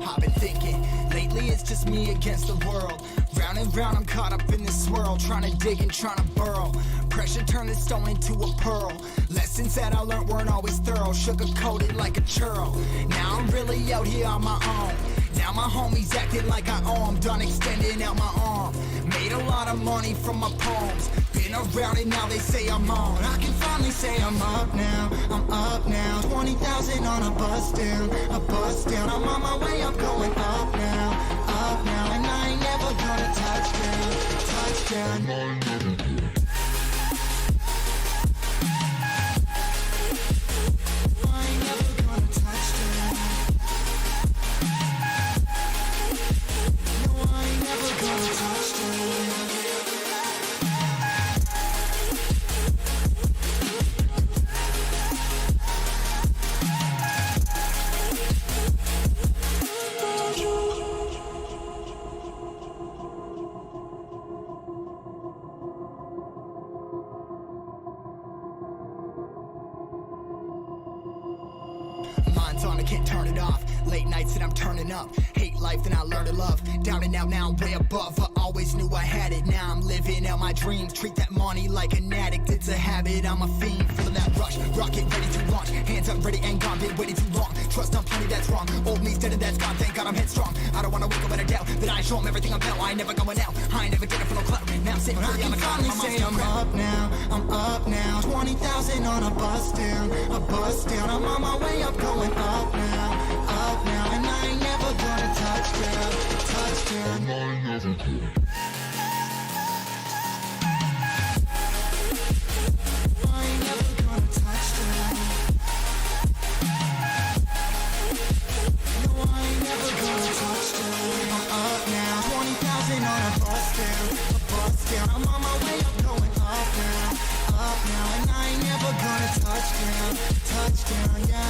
I've been thinking, lately it's just me against the world. Round and round I'm caught up in this swirl, trying to dig and trying to burrow. Pressure turned the stone into a pearl. Lessons that I learned weren't always thorough, sugar-coated like a churl. Now I'm really out here on my own. Now my homies acting like I owe 'em, done extending out my arm. Made a lot of money from my poems. Been around and now they say I'm on. I can finally say I'm up now, I'm up now. 20,000 on a bus down, a bus down. I'm on my way, I'm going up now, and I ain't never gonna touchdown, touchdown. Mind's on, I can't turn it off. Late nights and I'm turning up. Hate life, then I learn to love. Down and out, now I'm way above. I always knew I had it, now I'm living out my dreams. Treat that money like an addict, it's a habit. I'm a fiend, feeling that rush. Rocket ready to launch. Hands up, ready and gone. Been waiting too long. Trust on plenty, that's wrong. Old me's dead and that's gone. Thank God I'm headstrong. I don't wanna wake up in a doubt that I ain't show 'em everything I'm about. I ain't never going out. I ain't never getting for no clout. Now I'm sitting pretty on the ground. I say I'm up now, I'm up now. 20,000 on a bus down, a bus down. I'm on my way up, going up now, and I ain't never gonna touchdown, touchdown. I ain't never gonna. I'm on my way, I'm going up now, and I ain't never gonna touchdown, yeah.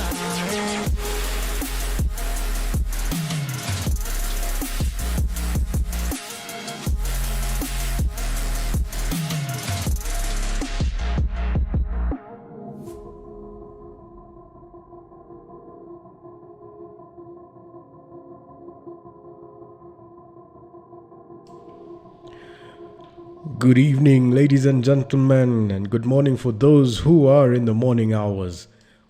Good evening, ladies and gentlemen, and good morning for those who are in the morning hours.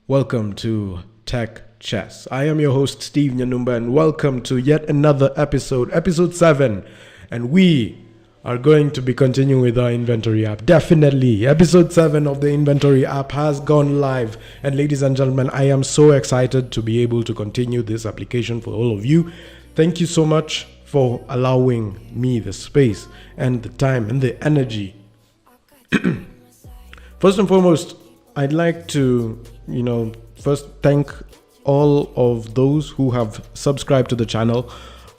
Welcome to Tech Chess. I am your host, Steve Nyanumba, and welcome to yet another episode 7. And we are going to be continuing with our inventory app. Definitely, episode 7 of the inventory app has gone live. And ladies and gentlemen, I am so excited to be able to continue this application for all of you. Thank you so much for allowing me the space and the time and the energy. First and foremost, I'd like to, first thank all of those who have subscribed to the channel.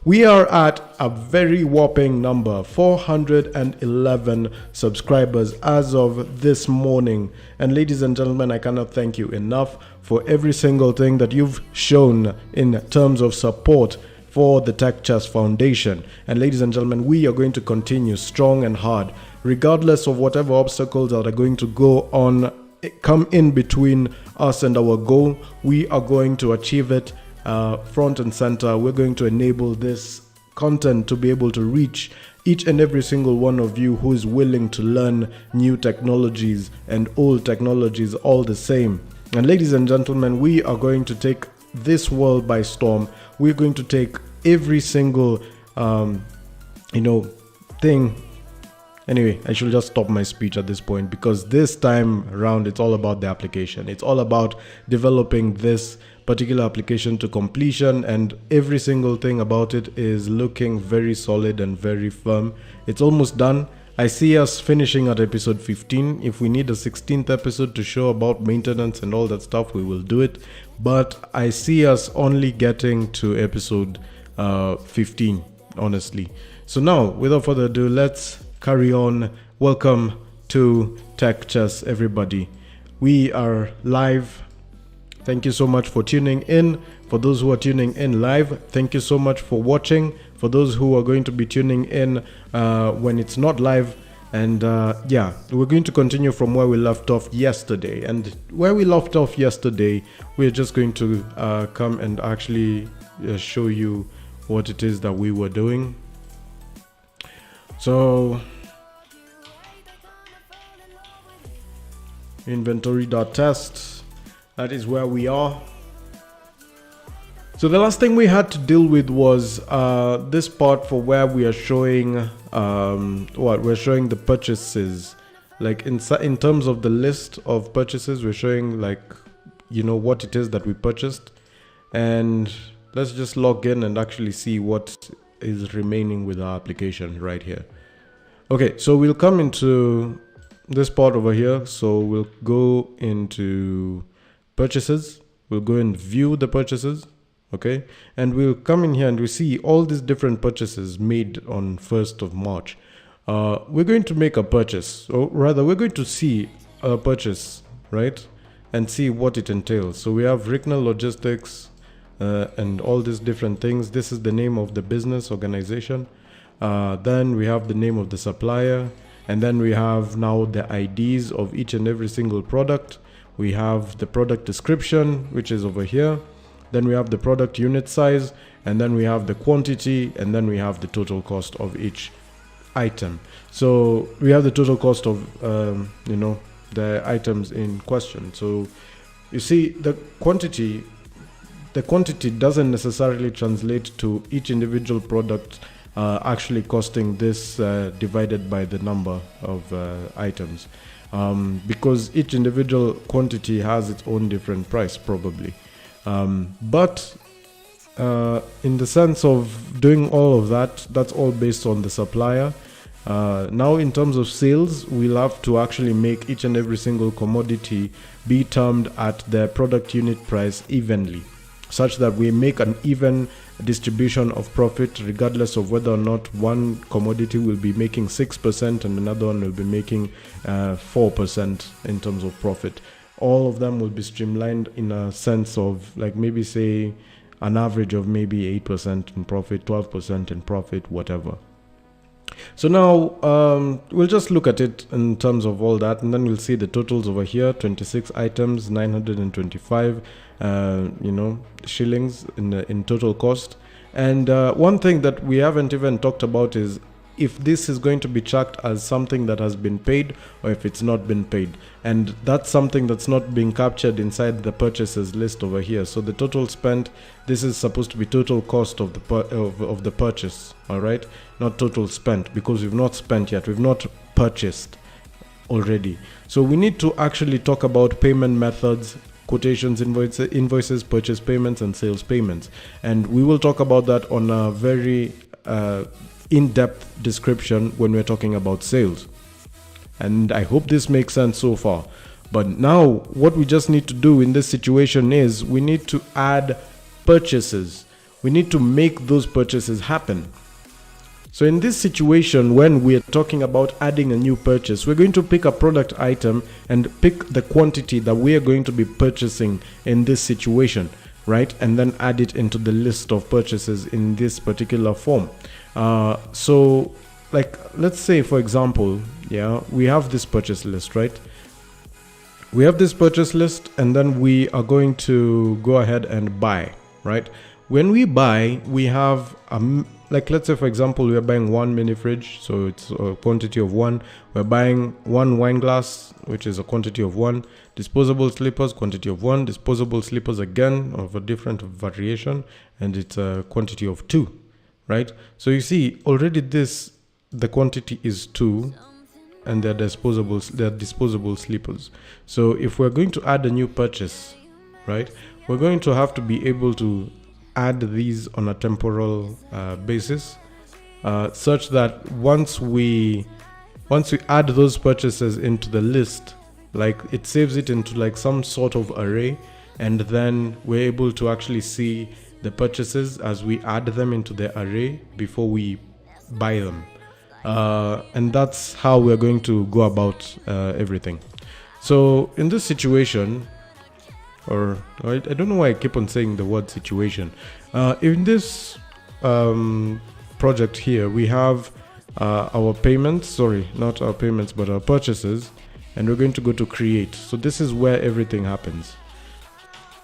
We are at a very whopping number, 411 subscribers as of this morning. And ladies and gentlemen, I cannot thank you enough for every single thing that you've shown in terms of support for the Tech Chess Foundation. And ladies and gentlemen, we are going to continue strong and hard, regardless of whatever obstacles that are going to come in between us and our goal. We are going to achieve it front and center. We're going to enable this content to be able to reach each and every single one of you who is willing to learn new technologies and old technologies all the same. And ladies and gentlemen, we are going to take this world by storm. We're going to take every single thing. Anyway, I should just stop my speech at this point, because this time around it's all about the application. It's all about developing this particular application to completion, and every single thing about it is looking very solid and very firm. It's almost done. I see us finishing at episode 15. If we need a 16th episode to show about maintenance and all that stuff, we will do it. But I see us only getting to episode 15, honestly. So now, without further ado, let's carry on. Welcome to Tech Chess, everybody. We are live Thank you so much for tuning in. For those who are tuning in live, thank you so much for watching. For those who are going to be tuning in when it's not live, and yeah, we're going to continue from where we left off yesterday. And where we left off yesterday, we're just going to come and actually show you what it is that we were doing. So inventory.test, that is where we are. So the last thing we had to deal with was this part for where we are showing we're showing the purchases, like in terms of the list of purchases. We're showing, like, you know, what it is that we purchased. And let's just log in and actually see what is remaining with our application right here. Okay, so we'll come into this part over here. So we'll go into purchases, we'll go and view the purchases. Okay, and we'll come in here and we see all these different purchases made on 1st of March. We're going to make a purchase, or rather we're going to see a purchase, right, and see what it entails. So we have Ricknell Logistics and all these different things. This is the name of the business organization. Then we have the name of the supplier, and then we have now the IDs of each and every single product. We have the product description, which is over here. Then we have the product unit size, and then we have the quantity, and then we have the total cost of each item. So we have the total cost of you know, the items in question. So you see, the quantity doesn't necessarily translate to each individual product actually costing this divided by the number of items, because each individual quantity has its own different price probably. But in the sense of doing all of that, that's all based on the supplier. Now in terms of sales, we'll have to actually make each and every single commodity be termed at their product unit price evenly, such that we make an even distribution of profit, regardless of whether or not one commodity will be making 6% and another one will be making 4% in terms of profit. All of them will be streamlined in a sense of, like, maybe say an average of maybe 8% in profit, 12% in profit, whatever. So now we'll just look at it in terms of all that, and then we'll see the totals over here. 26 items, 925 you know, shillings in total cost. And one thing that we haven't even talked about is if this is going to be tracked as something that has been paid or if it's not been paid. And that's something that's not being captured inside the purchases list over here. So the total spent, this is supposed to be total cost of the purchase, all right? Not total spent, because we've not spent yet, we've not purchased already. So we need to actually talk about payment methods, quotations, invoices, purchase payments, and sales payments. And we will talk about that on a very in-depth description when we're talking about sales. And I hope this makes sense so far. But now what we just need to do in this situation is we need to add purchases. We need to make those purchases happen. So in this situation, when we're talking about adding a new purchase, we're going to pick a product item and pick the quantity that we are going to be purchasing in this situation, right? And then add it into the list of purchases in this particular form. So like, let's say for example, yeah, we have this purchase list, right? We have this purchase list, and then we are going to go ahead and buy, right? When we buy, we have like, let's say for example, we are buying one mini fridge, so it's a quantity of one. We're buying one wine glass, which is a quantity of one. Disposable slippers, quantity of one. Disposable slippers again, of a different variation, and it's a quantity of two, right? So you see already this, the quantity is two, and they're disposable slippers. So if we're going to add a new purchase, right, we're going to have to be able to add these on a temporal basis, such that once we add those purchases into the list, like, it saves it into like some sort of array, and then we're able to actually see the purchases as we add them into the array before we buy them. And that's how we're going to go about everything. So in this situation, or I don't know why I keep on saying the word situation. In this project here, we have our payments, sorry, not our payments, but our purchases, and we're going to go to create. So this is where everything happens.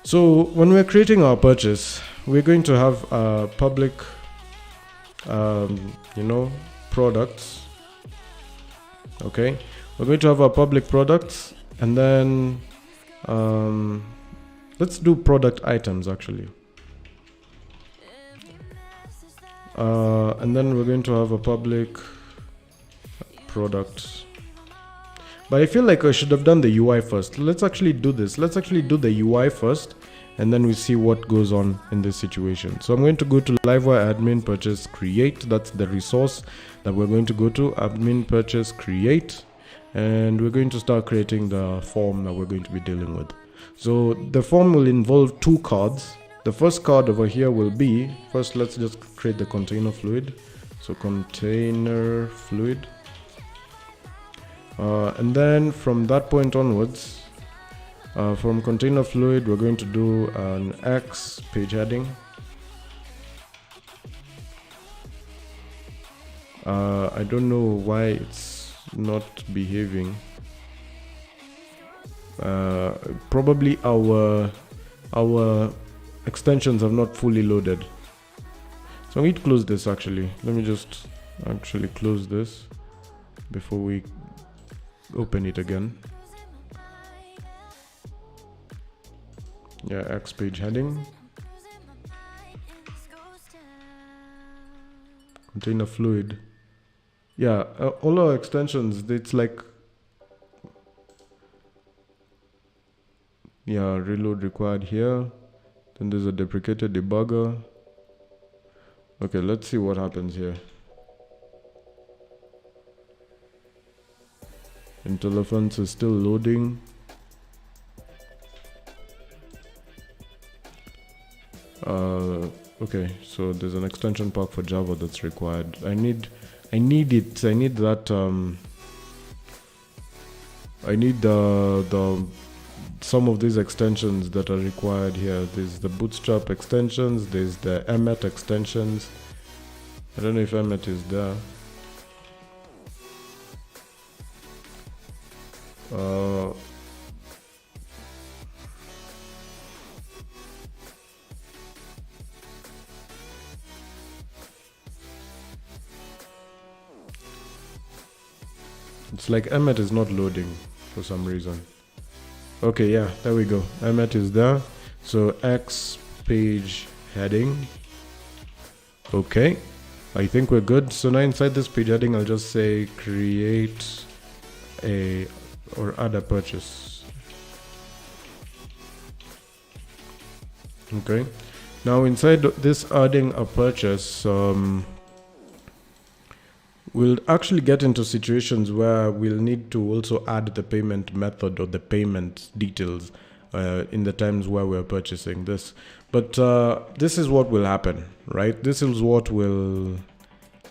So when we're creating our purchase, we're going to have public, products. Okay, we're going to have our public products, and then let's do product items actually. And then we're going to have a public product. But I feel like I should have done the UI first. Let's actually do this. Let's actually do the UI first, and then we see what goes on in this situation. So I'm going to go to Livewire admin purchase create. That's the resource that we're going to go to, admin purchase create. And we're going to start creating the form that we're going to be dealing with. So the form will involve two cards. The first card over here will be, first let's just create the container fluid. So container fluid. And then from that point onwards, from container fluid, we're going to do an X page heading. I don't know why it's not behaving. Probably our extensions have not fully loaded. So I'm going to close this actually. Let me just actually close this before we open it again. Yeah, X page heading. Container fluid. Yeah, all our extensions, it's like, yeah, reload required here. Then there's a deprecated debugger. Okay, let's see what happens here. IntelliFence is still loading. Okay, so there's an extension pack for Java that's required. I need some of these extensions that are required here. There's the Bootstrap extensions, there's the Emmet extensions. I don't know if Emmet is there. It's like Emmet is not loading for some reason. Okay, yeah, there we go. Emmet is there. So X page heading. Okay, I think we're good. So now inside this page heading, I'll just say create or add a purchase. Okay, now inside this adding a purchase, we'll actually get into situations where we'll need to also add the payment method or the payment details in the times where we're purchasing this. But this is what will happen, right? This is what will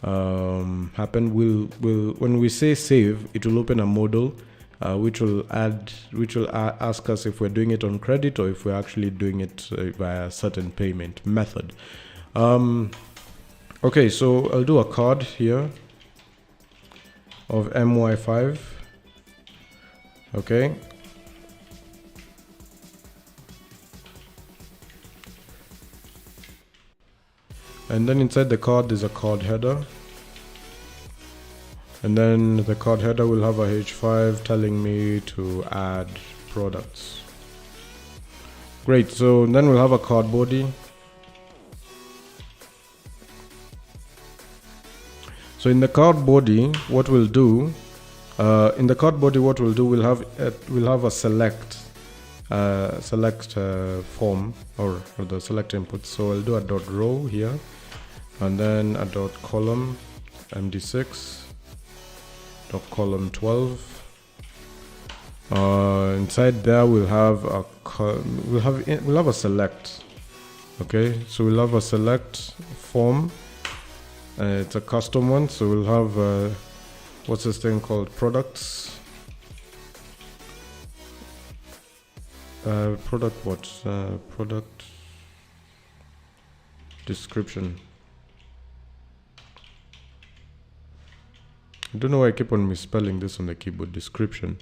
happen. When we say save, it will open a modal which will ask us if we're doing it on credit or if we're actually doing it via a certain payment method. Okay, so I'll do a card here of MY5. Okay. And then inside the card there's a card header. And then the card header will have a H5 telling me to add products. Great, so then we'll have a card body. So in the card body, what we'll do, we'll have a select form or the select input. So I'll do a dot row here, and then a dot column MD6 dot column 12. Inside there we'll have a select. Okay, so we'll have a select form. It's a custom one, so we'll have what's this thing called, products, product what? Product description. I don't know why I keep on misspelling this on the keyboard. Description.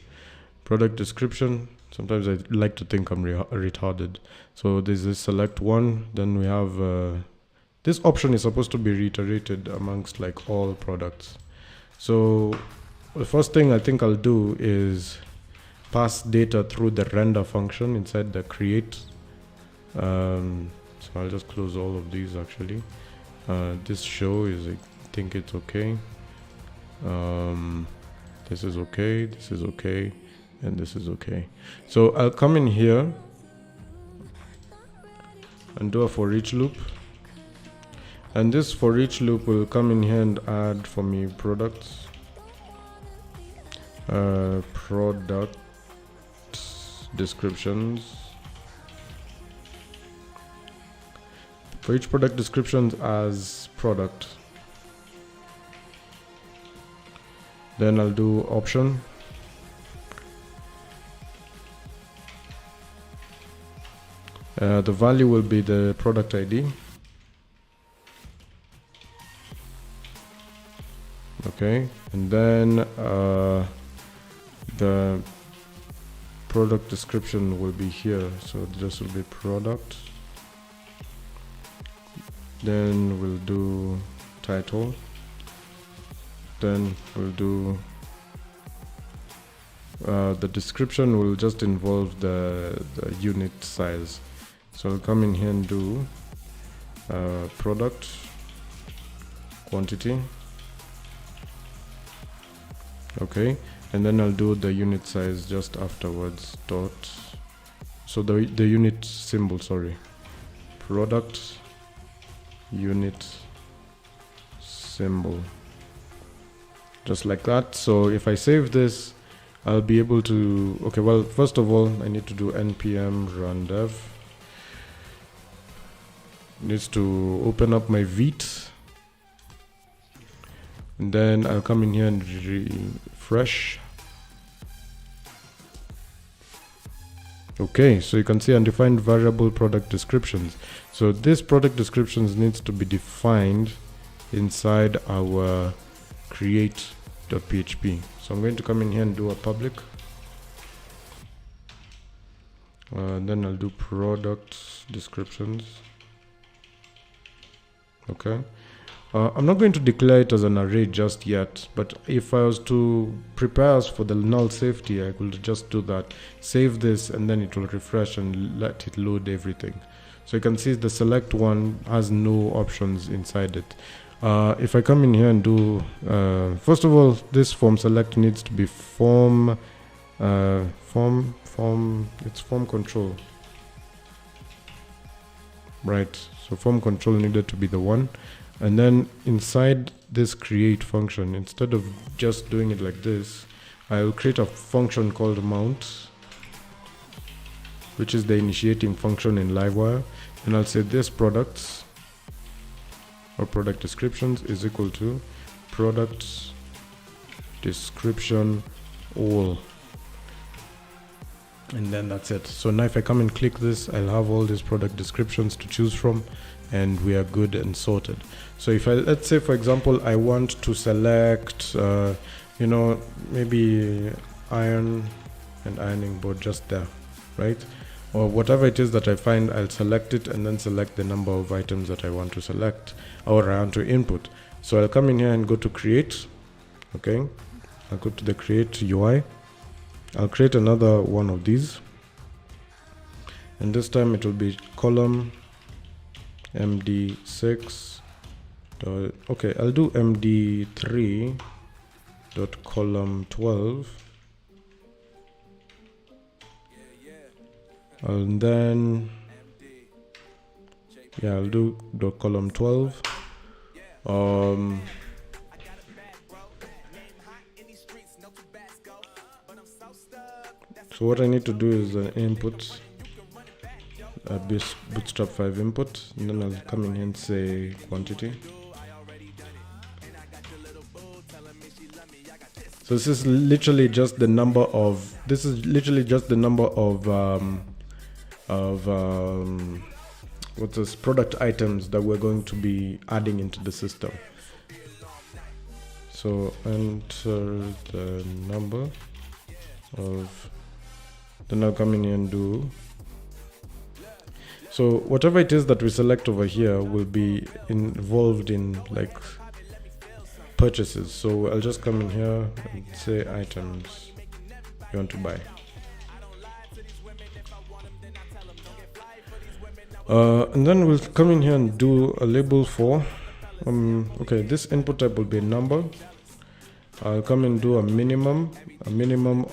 Product description. Sometimes I like to think I'm retarded. So there's this select one. Then we have this option is supposed to be reiterated amongst like all products. So the first thing I think I'll do is pass data through the render function inside the create. So I'll just close all of these actually. This show is, I think it's okay. This is okay, this is okay, and this is okay. So I'll come in here and do a for each loop. And this for each loop will come in here and add for me products. Product descriptions. For each product descriptions as product. Then I'll do option. The value will be the product ID. Okay, and then the product description will be here. So this will be product. Then we'll do title. Then we'll do the description will just involve the unit size. So I'll come in here and do product quantity. Okay, and then I'll do the unit size just afterwards. Dot. So the unit symbol, sorry. Product unit symbol. Just like that. So if I save this, I'll be able to, okay, well, first of all, I need to do npm run dev. Needs to open up my Vite. And then I'll come in here and refresh. Okay, so you can see undefined variable product descriptions. So this product descriptions needs to be defined inside our create.php. So I'm going to come in here and do a public. Then I'll do product descriptions. Okay. I'm not going to declare it as an array just yet, but if I was to prepare us for the null safety, I could just do that. Save this and then it will refresh and let it load everything. So you can see the select one has no options inside it. If I come in here and do, first of all, this form select needs to be form control. Right, so form control needed to be the one. And then inside this create function, instead of just doing it like this, I'll create a function called mount, which is the initiating function in Livewire. And I'll say this products or product descriptions is equal to products description all. And then that's it. So now if I come and click this, I'll have all these product descriptions to choose from, and we are good and sorted. So if let's say for example I want to select maybe iron and ironing board just there, right? Or whatever it is that I find, I'll select it and then select the number of items that I want to select or I want to input. So I'll come in here and go to create. Okay, I'll go to the create UI. I'll create another one of these, and this time it will be column md6. Okay, I'll do md3 dot column 12, and then I'll do dot column 12. So what I need to do is an input, a bootstrap 5 input, and then I'll come in here and say quantity. So this is literally just the number of of what's this, product items that we're going to be adding into the system. So enter the number of, then I'll come in here and do, so whatever it is that we select over here will be involved in like purchases. So I'll just come in here and say items you want to buy. And then we'll come in here and do a label for okay, this input type will be a number. I'll come and do a minimum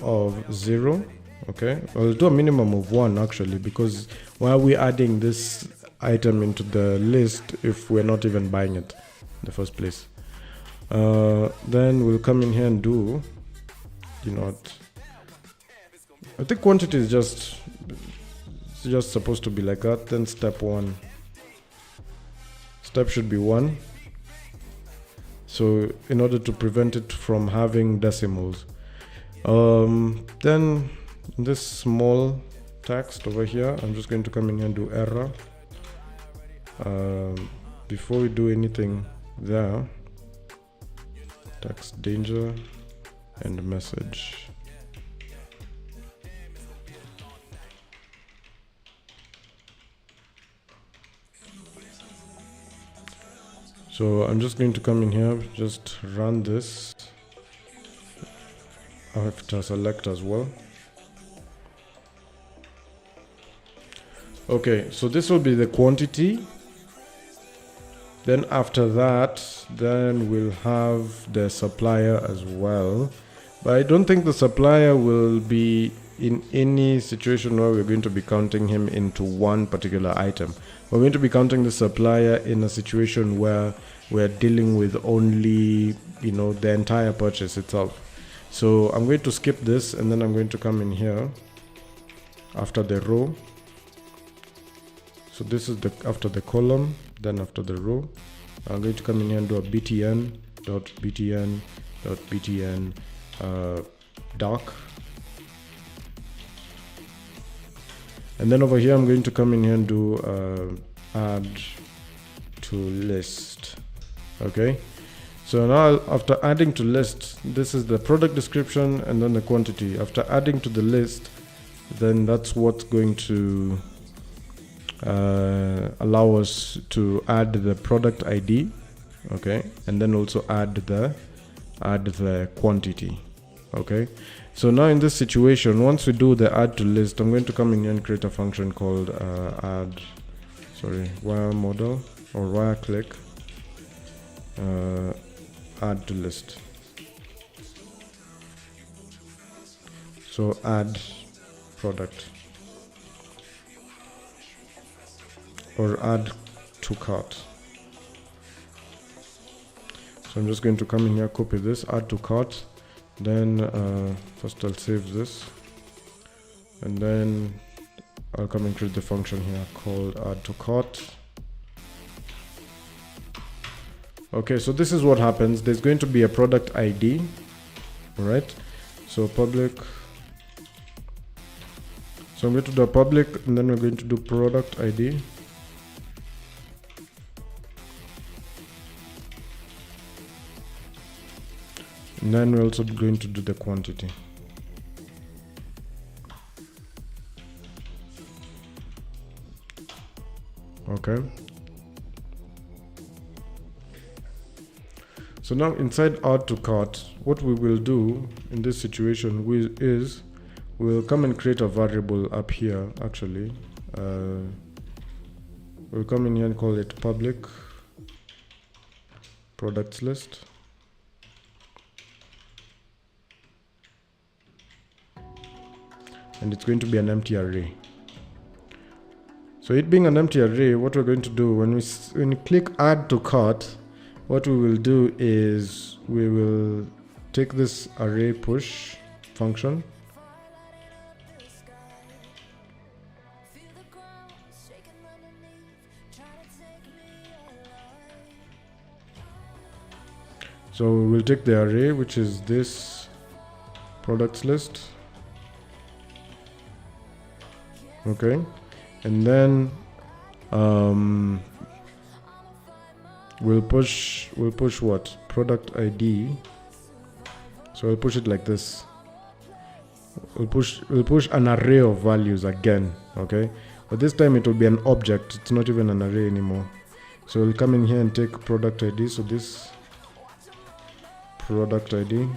of 0. Okay, I'll do a minimum of 1 actually, because why are we adding this item into the list if we're not even buying it in the first place? Then we'll come in here and do, you know what, I think quantity is just supposed to be like that. Then step 1, step should be 1. So in order to prevent it from having decimals, then this small text over here, I'm just going to come in here and do error. Before we do anything there, text danger and message. So I'm just going to come in here, just run this. I have to select as well. Okay, so this will be the quantity. Then after that, then we'll have the supplier as well. But I don't think the supplier will be in any situation where we're going to be counting him into one particular item. We're going to be counting the supplier in a situation where we're dealing with only, you know, the entire purchase itself. So I'm going to skip this, and then I'm going to come in here after the row. So this is the after the column, then after the row, I'm going to come in here and do a btn.btn.btn dark. And then over here, I'm going to come in here and do add to list. Okay. So now after adding to list, this is the product description and then the quantity. After adding to the list, then that's what's going to allow us to add the product ID. Okay. And then also add the quantity. Okay. So now in this situation, once we do the add to list, I'm going to come in here and create a function called wire model or wire click add to list. So add product or add to cart. So I'm just going to come in here, copy this, add to cart. Then first I'll save this, and then I'll come and create the function here called add to cart. Okay, so this is what happens. There's going to be a product ID, all right? So public. So I'm going to do a public, and then we're going to do product ID. And then we're also going to do the quantity. Okay. So now inside add to cart, what we will do in this situation is we'll come and create a variable up here. Actually, we'll come in here and call it public products list. And it's going to be an empty array. So it being an empty array, what we're going to do when we click add to cart, what we will do is we will take this array push function, so we will take the array, which is this products list. Okay, and then we'll push what? Product ID. So I'll push it like this. We'll push an array of values again, okay? But this time it will be an object. It's not even an array anymore. So we'll come in here and take product ID. So this product ID.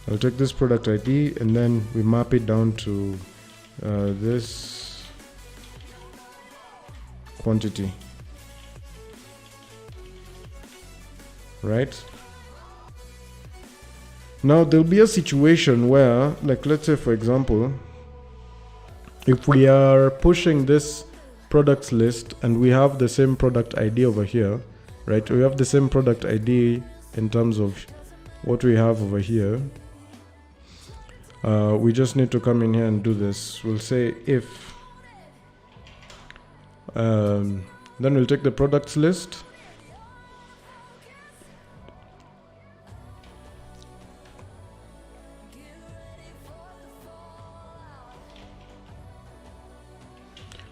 I'll take this product ID and then we map it down to this quantity. Right? Now there'll be a situation where, like, let's say for example, if we are pushing this products list and we have the same product ID over here, right? We have the same product ID in terms of what we have over here. We just need to come in here and do this. We'll say if, then we'll take the products list.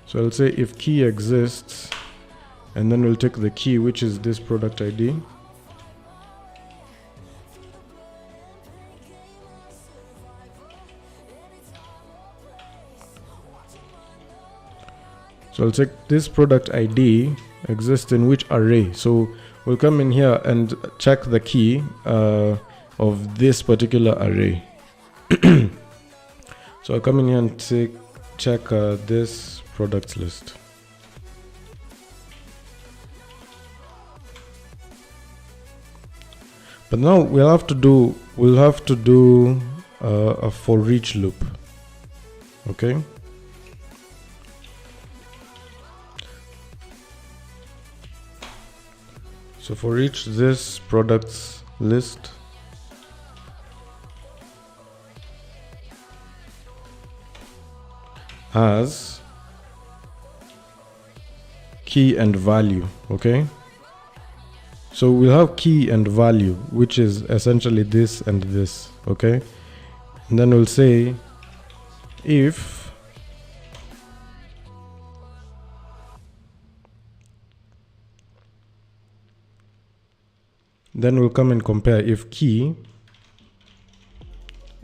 So I'll say if key exists, and then we'll take the key, which is this product ID. So I'll check this product ID exists in which array. So we'll come in here and check the key of this particular array. So I'll come in here and check this products list. But now we'll have to do a for each loop. Okay. So for each this products list, has key and value. Okay, so we'll have key and value, which is essentially this and this. Okay, and then we'll say if then we'll come and compare if key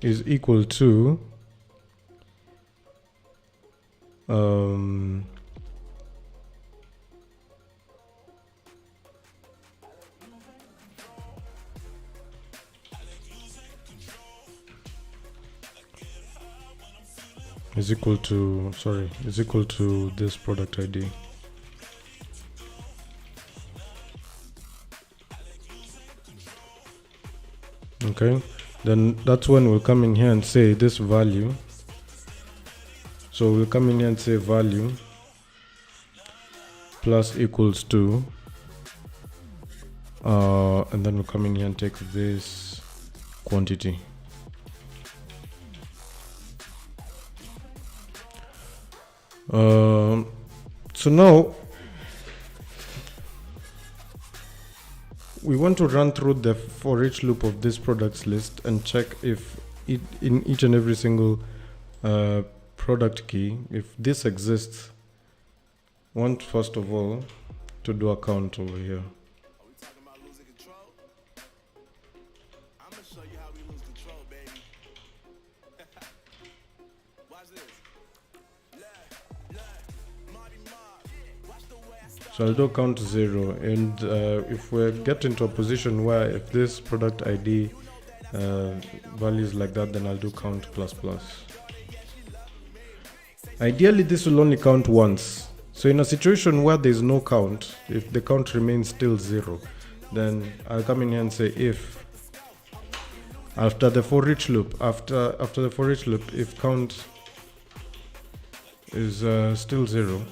is equal to is equal to this product ID. Okay, then that's when we'll come in here and say this value. So we'll come in here and say value plus equals to, and then we'll come in here and take this quantity. So now we want to run through the for each loop of this products list and check if in each and every single product key, if this exists. Want first of all to do a count over here. So I'll do count 0, and if we get into a position where if this product ID value is like that, then I'll do count plus plus. Ideally this will only count once. So in a situation where there's no count, if the count remains still 0, then I'll come in here and say if after the for each loop, after the for each loop, if count is still 0,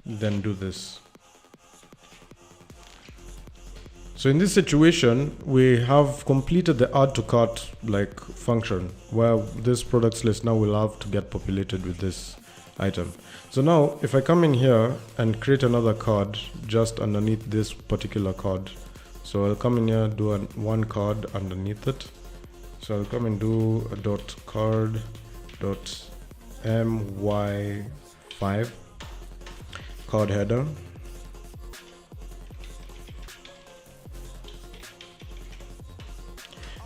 then do this. So in this situation, we have completed the add to cart like function, where this products list now will have to get populated with this item. So now if I come in here and create another card just underneath this particular card, so I'll come in here, do one card underneath it. So I'll come and do a dot card dot my5 card header,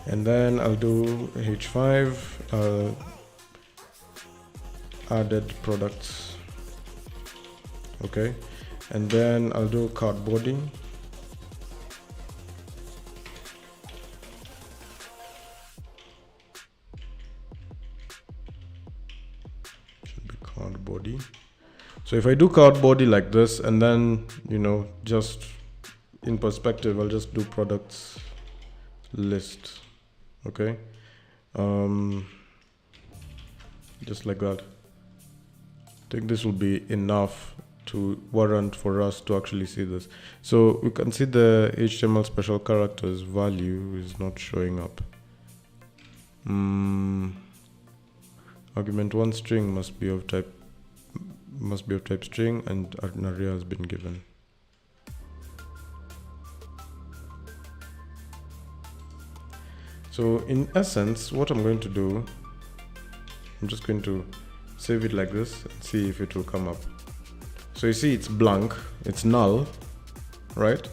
and then I'll do h5 added products. Okay, and then I'll do card body, should be card body. So if I do card body like this, and then, you know, just in perspective, I'll just do products list. Okay, just like that. I think this will be enough to warrant for us to actually see this. So we can see the HTML special characters value is not showing up. Argument 1 string must be of type string, and an array has been given. So in essence, what I'm going to do, I'm just going to save it like this and see if it will come up. So you see it's blank, it's null, right?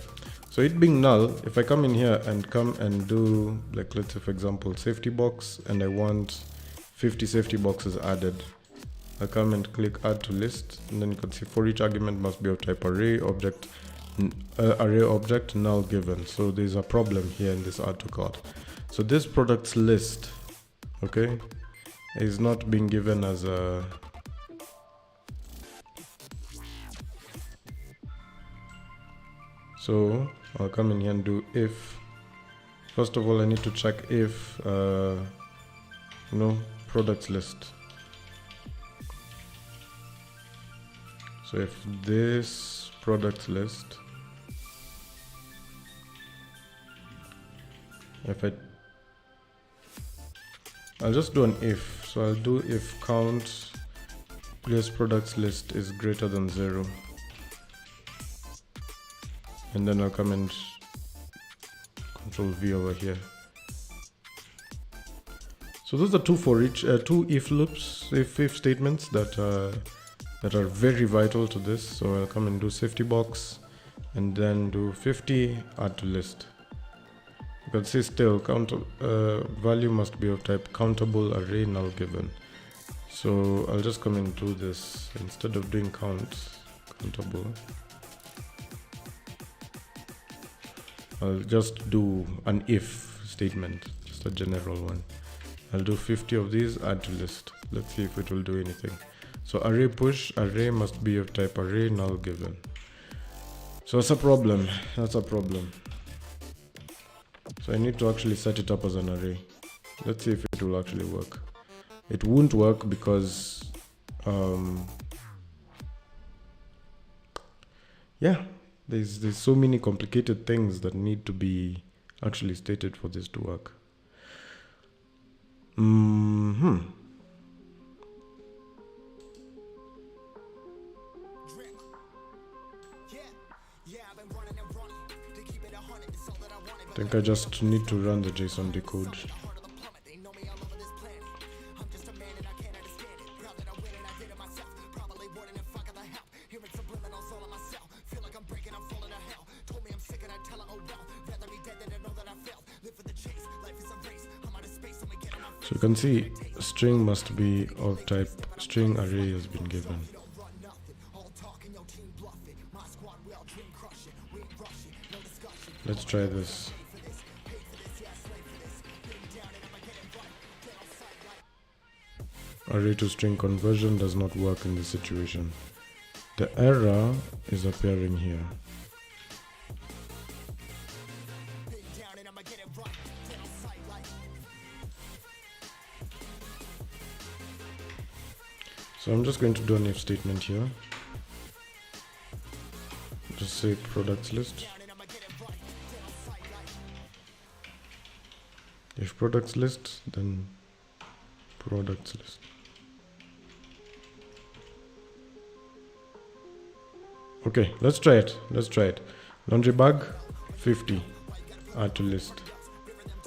So it being null, if I come in here and come and do, like, let's say for example safety box, and I want 50 safety boxes added, I come and click add to list, and then you can see for each argument must be of type array object null given. So there's a problem here in this add to cart. So this products list, okay, is not being given as a so I'll come in here and do if. First of all, I need to check if products list. So if this products list, I'll just do an if. So I'll do if count this products list is greater than 0, and then I'll come and control V over here. So those are two if loops, if statements that are very vital to this. So I'll come and do safety box, and then do 50 add to list. You can see still value must be of type countable array null given. So I'll just come and do this instead of doing countable. I'll just do an if statement, just a general one. I'll do 50 of these, add to list. Let's see if it will do anything. So array push, array must be of type array null given. So that's a problem. So I need to actually set it up as an array. Let's see if it will actually work. It won't work because there's so many complicated things that need to be actually stated for this to work. I think I just need to run the JSON decode. So you can see string must be of type string array has been given. Let's try this. Array to string conversion does not work in this situation. The error is appearing here. So I'm just going to do an if statement here. Just say products list. If products list, then products list. Okay, let's try it. Laundry bag 50, add to list.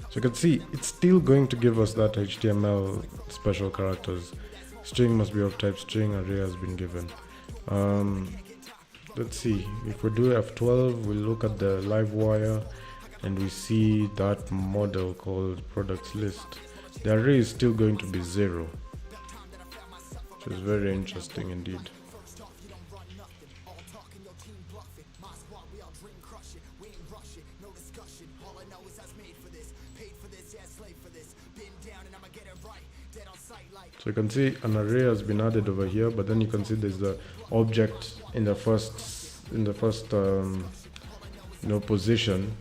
So you can see it's still going to give us that HTML special characters. String must be of type string, array has been given. Let's see, if we do F12, we look at the live wire and we see that model called products list. The array is still going to be 0, which is very interesting indeed. So you can see an array has been added over here, but then you can see there's the object in the first position.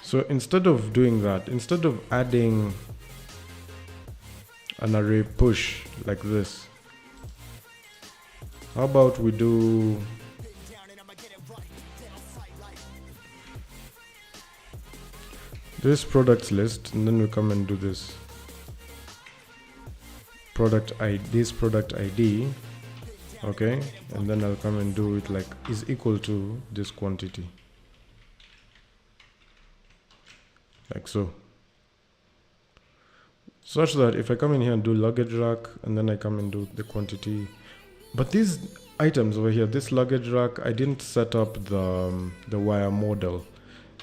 So instead of doing that, instead of adding an array push like this, how about we do this products list, and then we come and do this product ID, okay, and then I'll come and do it like is equal to this quantity, like so, such that if I come in here and do luggage rack, and then I come and do the quantity, but these items over here, this luggage rack, I didn't set up the wire model.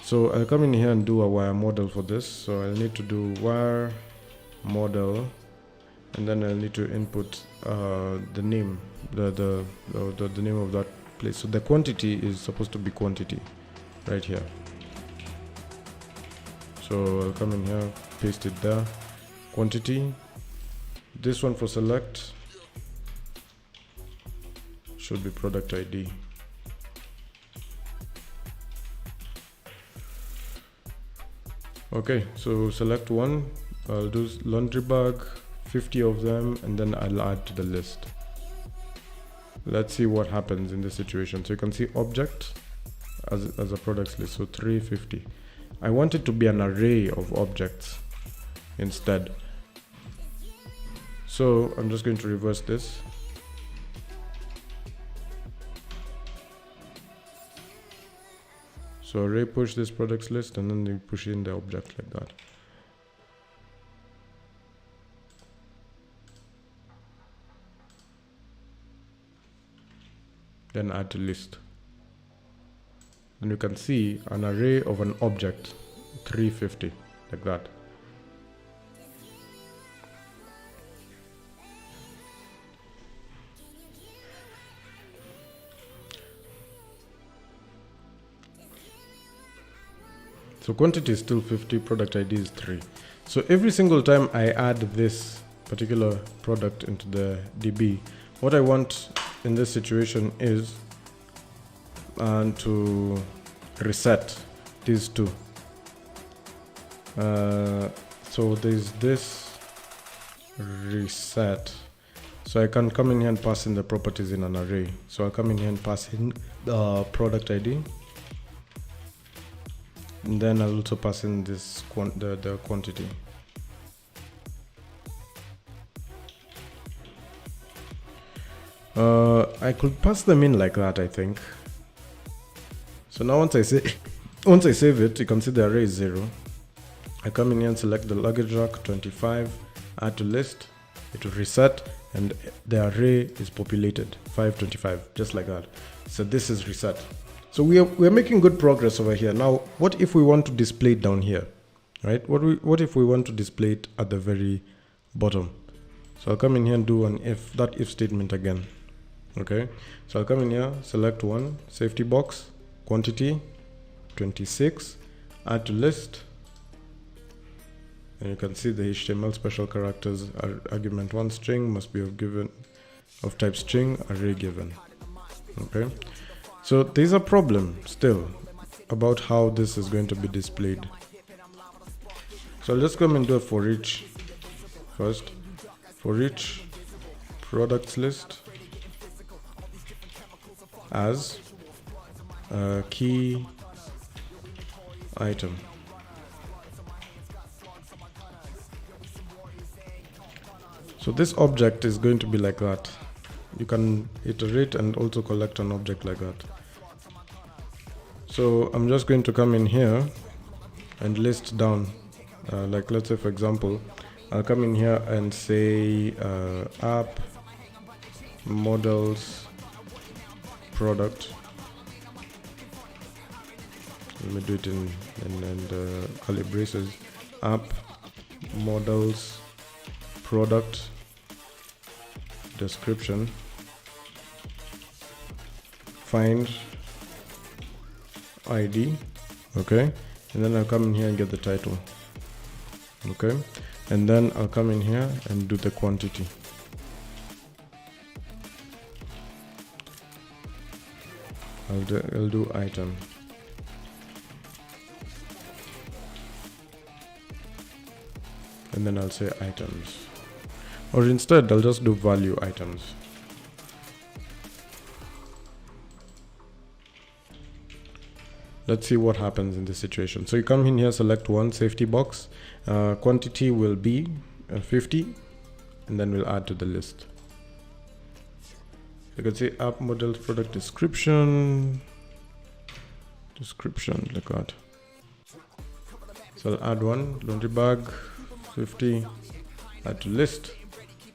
So I'll come in here and do a wire model for this. So I'll need to do wire model, and then I'll need to input the name, the name of that place. So the quantity is supposed to be quantity right here. So I'll come in here, paste it there, quantity. This one for select should be product ID. Okay, so select one, I'll do laundry bag, 50 of them, and then I'll add to the list. Let's see what happens in this situation. So you can see object as a products list, so 350. I want it to be an array of objects instead. So I'm just going to reverse this. So array push this products list, and then you push in the object like that. Then add to list. And you can see an array of an object, 350, like that. So quantity is still 50, product ID is 3. So every single time I add this particular product into the DB, what I want in this situation is to reset these two. So there's this reset. So I can come in here and pass in the properties in an array. So I come in here and pass in the product ID. And then I'll also pass in this the quantity. I could pass them in like that, I think. So now once I save it, you can see the array is 0. I come in here and select the luggage rack 25, add to list, it will reset, and the array is populated 525, just like that. So this is reset. So we are making good progress over here. Now, what if we want to display it down here, right? What if we want to display it at the very bottom? So I'll come in here and do that if statement again. Okay, so I'll come in here, select one, safety box, quantity 26, add to list, and you can see the HTML special characters are argument 1 string must be of type string, array given. Okay, so there's a problem still about how this is going to be displayed. So I'll just come and do a for each first. For each products list as a key item. So this object is going to be like that. you can iterate and also collect an object like that. So I'm just going to come in here and list down, like let's say for example, I'll come in here and say app models product. Let me do it in curly braces. App models product description, find ID, okay, and then I'll come in here and get the title, okay, and then I'll come in here and do the quantity. I'll do item, and then I'll say items, or instead I'll just do value items. Let's see what happens in this situation. So you come in here, select one safety box, quantity will be 50, and then we'll add to the list. You can see app models product description like that. So I'll add one, laundry bag 50, add to list,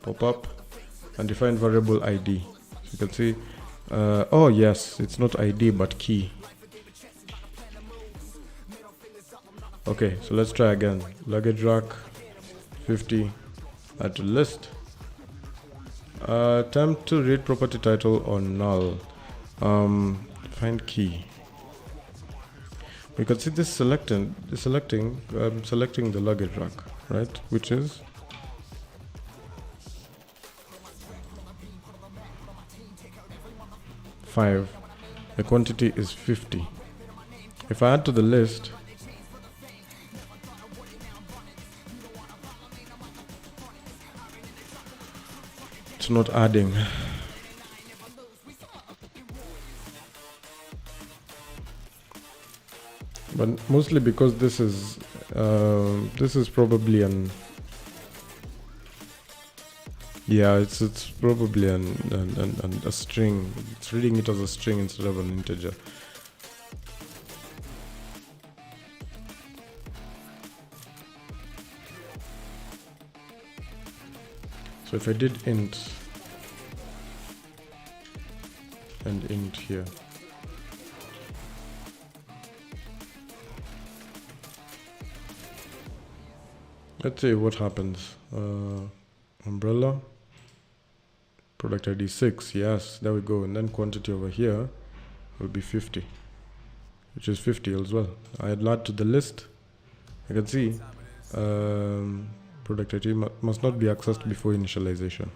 pop up, and define variable ID. So you can see, oh yes, it's not ID but key. Okay, so let's try again. Luggage rack 50, add to list. Attempt to read property title or null. Find key. We can see this selecting the luggage rack, right? Which is five. The quantity is 50. If I add to the list, it's not adding. But mostly because this is probably an, yeah, it's probably a string. It's reading it as a string instead of an integer. So if I did int and int here, let's see what happens. Umbrella, product ID 6, yes, there we go. And then quantity over here will be 50, which is 50 as well. I'll add to the list. I can see product ID must not be accessed before initialization.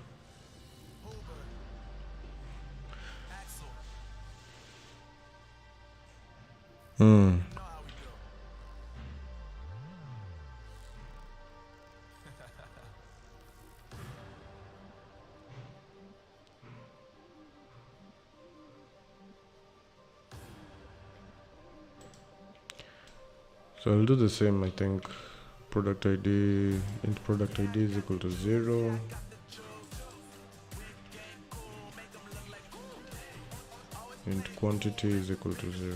So I'll do the same, I think. Product ID, int product ID is equal to 0. Int quantity is equal to 0.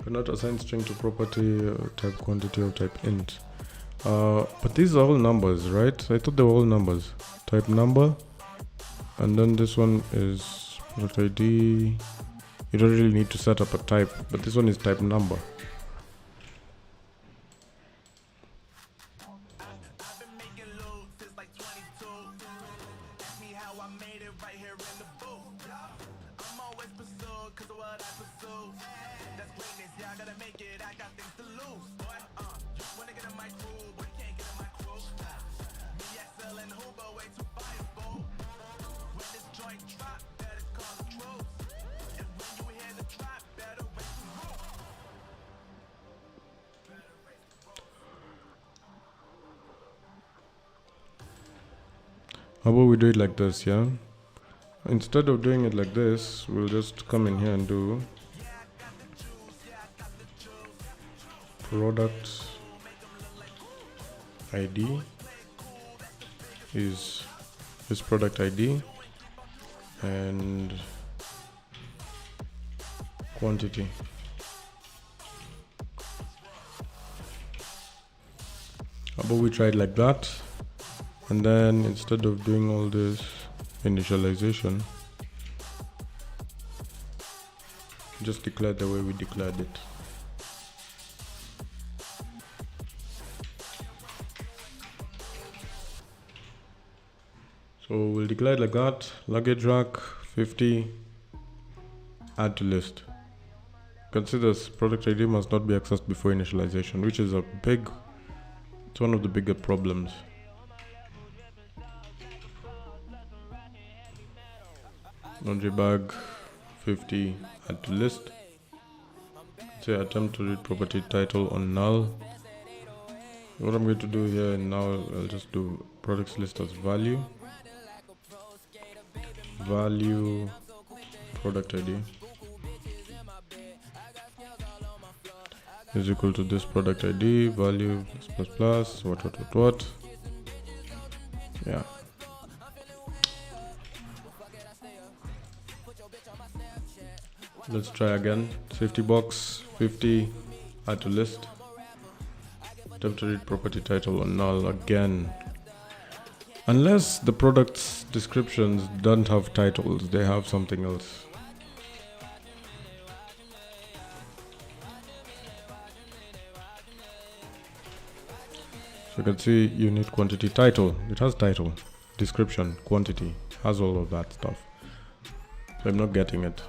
Cannot assign string to property type quantity or type int. But these are all numbers, right? I thought they were all numbers. Type number, and then this one is product ID. You don't really need to set up a type, but this one is type number. How about we do it like this, yeah? instead of doing it like this, we'll just come in here and do product ID is product ID and quantity. How about we try it like that, and then instead of doing all this initialization, just declare the way we declared it. So we'll declare it like that, luggage rack 50, add to list. Consider this product ID must not be accessed before initialization, which is it's one of the bigger problems. Laundry bag 50, add to list. Say attempt to read property title on null. What I'm going to do here now, I'll just do products list as value product ID is equal to this product ID value plus what. Yeah. Let's try again. Safety box 50, add to list. Attempt to read property title on null again. Unless the product's descriptions don't have titles, they have something else. So you can see unit quantity title. It has title, description, quantity, has all of that stuff. So I'm not getting it.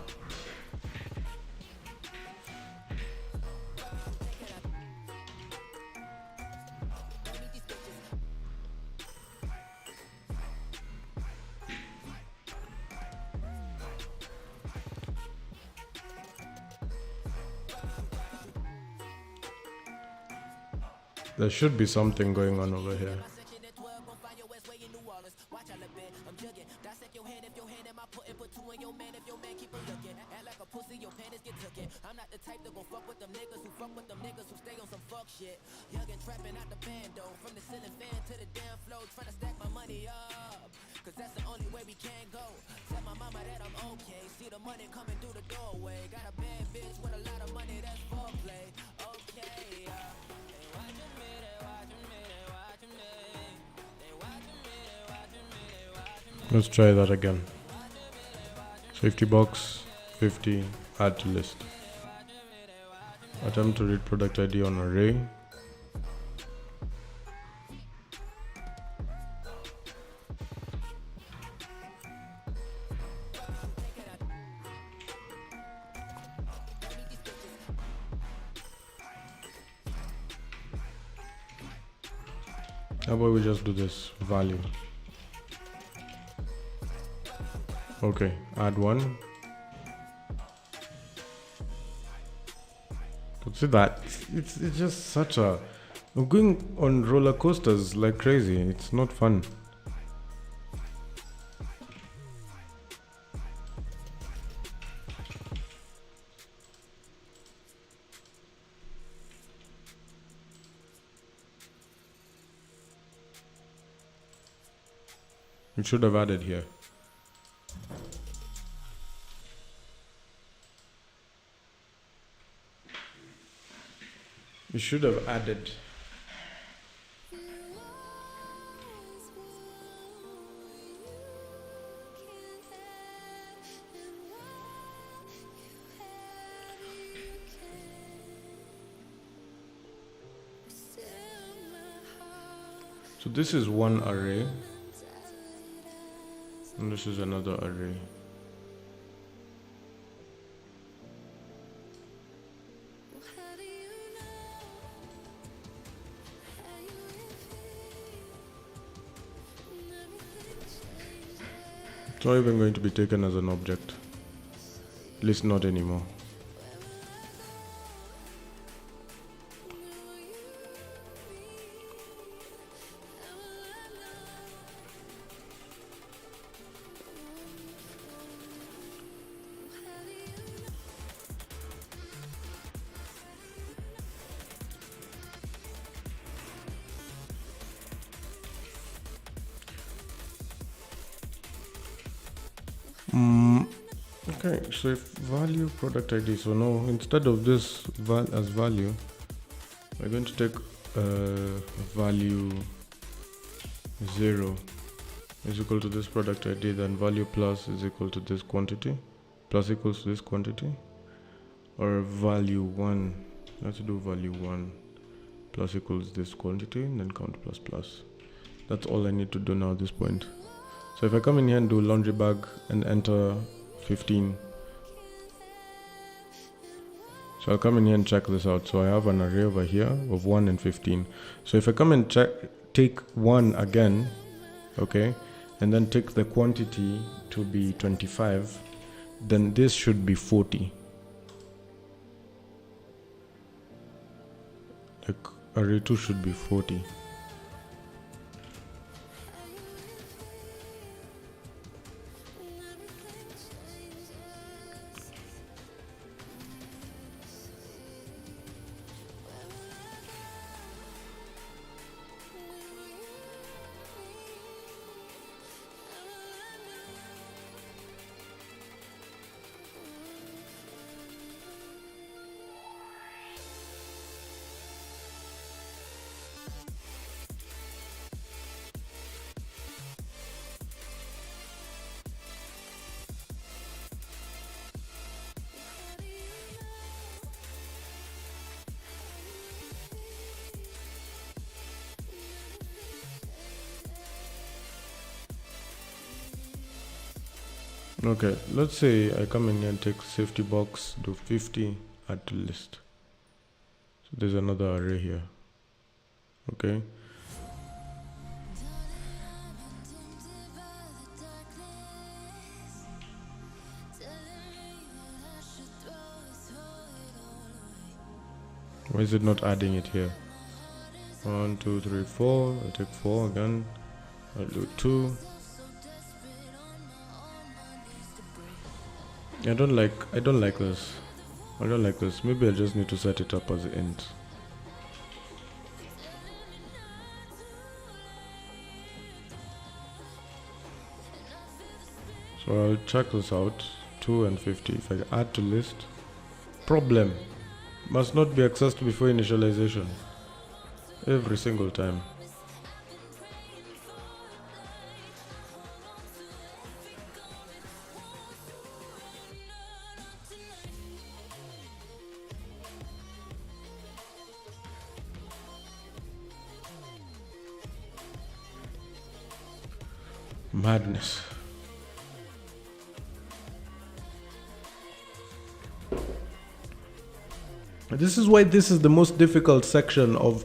There should be something going on over here. Let's try that again. Safety box 50, add to list. Attempt to read product ID on array. How about we just do this value? Okay, add one. See that? It's just such a... I'm going on roller coasters like crazy. It's not fun. You should have added here. You should have added. So this is one array, and this is another array. It's not even going to be taken as an object, at least not anymore. Okay, so if value product ID, so now instead of this as value, we're going to take value 0 is equal to this product ID, then value plus is equal to this quantity, plus equals to this quantity, or value 1, let's do value 1 plus equals this quantity, and then count plus plus. That's all I need to do now at this point. So if I come in here and do laundry bag and enter 15, so I'll come in here and check this out. So I have an array over here of 1 and 15. So if I come and take 1 again, okay, and then take the quantity to be 25, then this should be 40. Like array 2 should be 40. Okay, let's say I come in here and take safety box, do 50, add to list. So there's another array here. Okay. Why is it not adding it here? 1, 2, 3, 4. I'll take 4 again. I'll do 2. I don't like this. I don't like this. Maybe I just need to set it up as int. So I'll check this out. 2 and 50. If I add to list, problem must not be accessed before initialization. Every single time. Madness. This is why this is the most difficult section of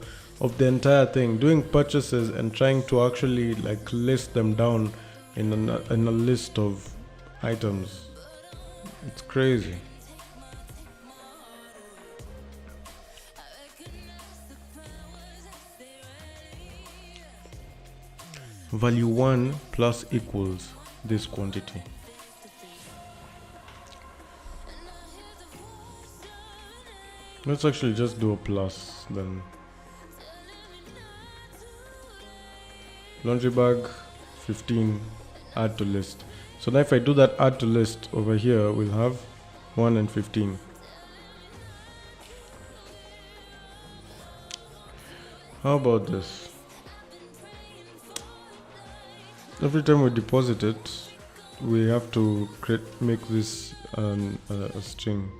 the entire thing, doing purchases and trying to actually like list them down in a list of items. It's crazy. Value 1 plus equals this quantity. Let's actually just do a plus then. Laundry bag 15, add to list. So now if I do that add to list over here, we'll have 1 and 15. How about this? Every time we deposit it, we have to make this a string.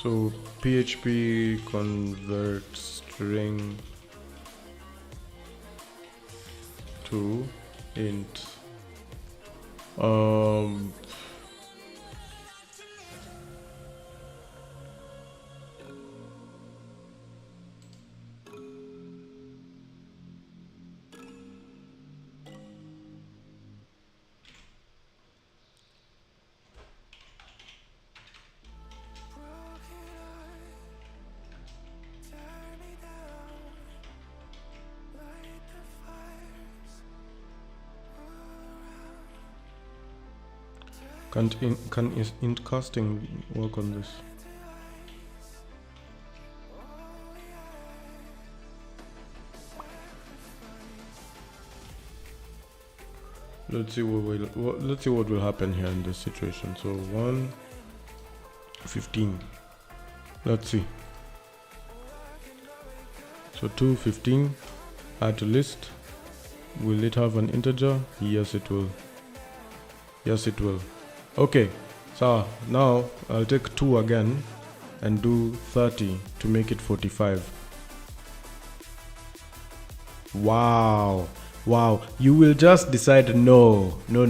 So PHP convert string to int. Can int casting work on this? let's see let's see what will happen here in this situation. So 115. Let's see. So 215. Add to list. Will it have an integer? Yes, it will. Yes, it will. Okay. So now I'll take 2 again and do 30 to make it 45. Wow. Wow. You will just decide no. No.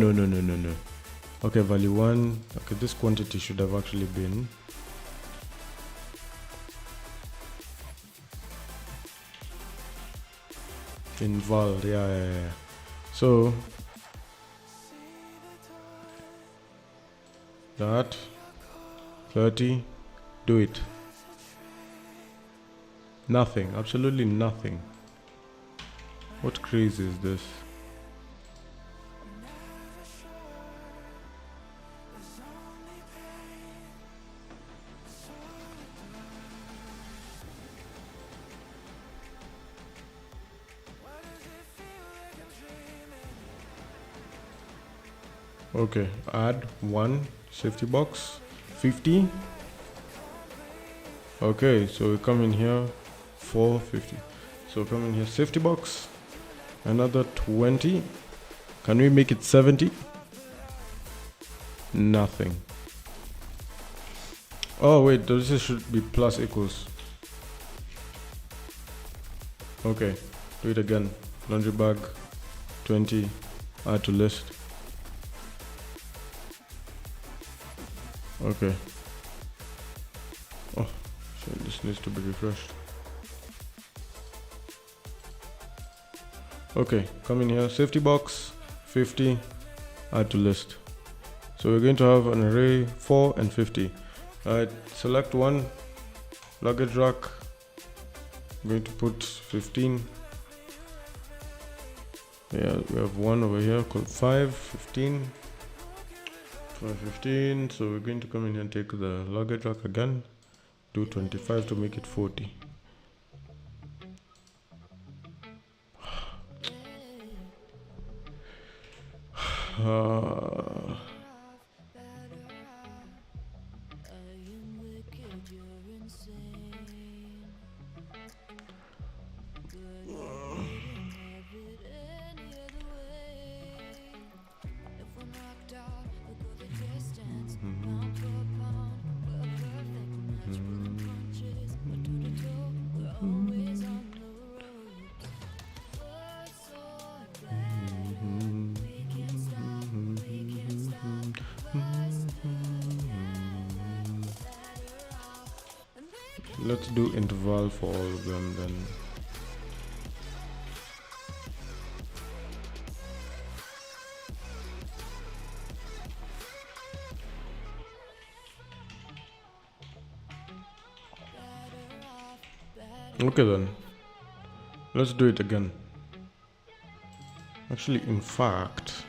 Okay, value 1. Okay, this quantity should have actually been involved. Yeah. So that 30, do it. Nothing, absolutely nothing. What crazy is this? Okay, add 1 safety box, 50. Okay, so we come in here, 450. So come in here, safety box, another 20. Can we make it 70? Nothing. Oh wait, this should be plus equals. Okay, do it again. Laundry bag, 20, add to list. Okay. Oh, shit, this needs to be refreshed. Okay, come in here, safety box, 50, add to list. So we're going to have an array 4 and 50. Alright, select one, luggage rack. I'm going to put 15. Yeah, we have one over here called 5, 15. 15. So we're going to come in here and take the luggage rack again. Do 25 to make it 40. Let's do interval for all of them then. Okay then, let's do it again. Actually, in fact,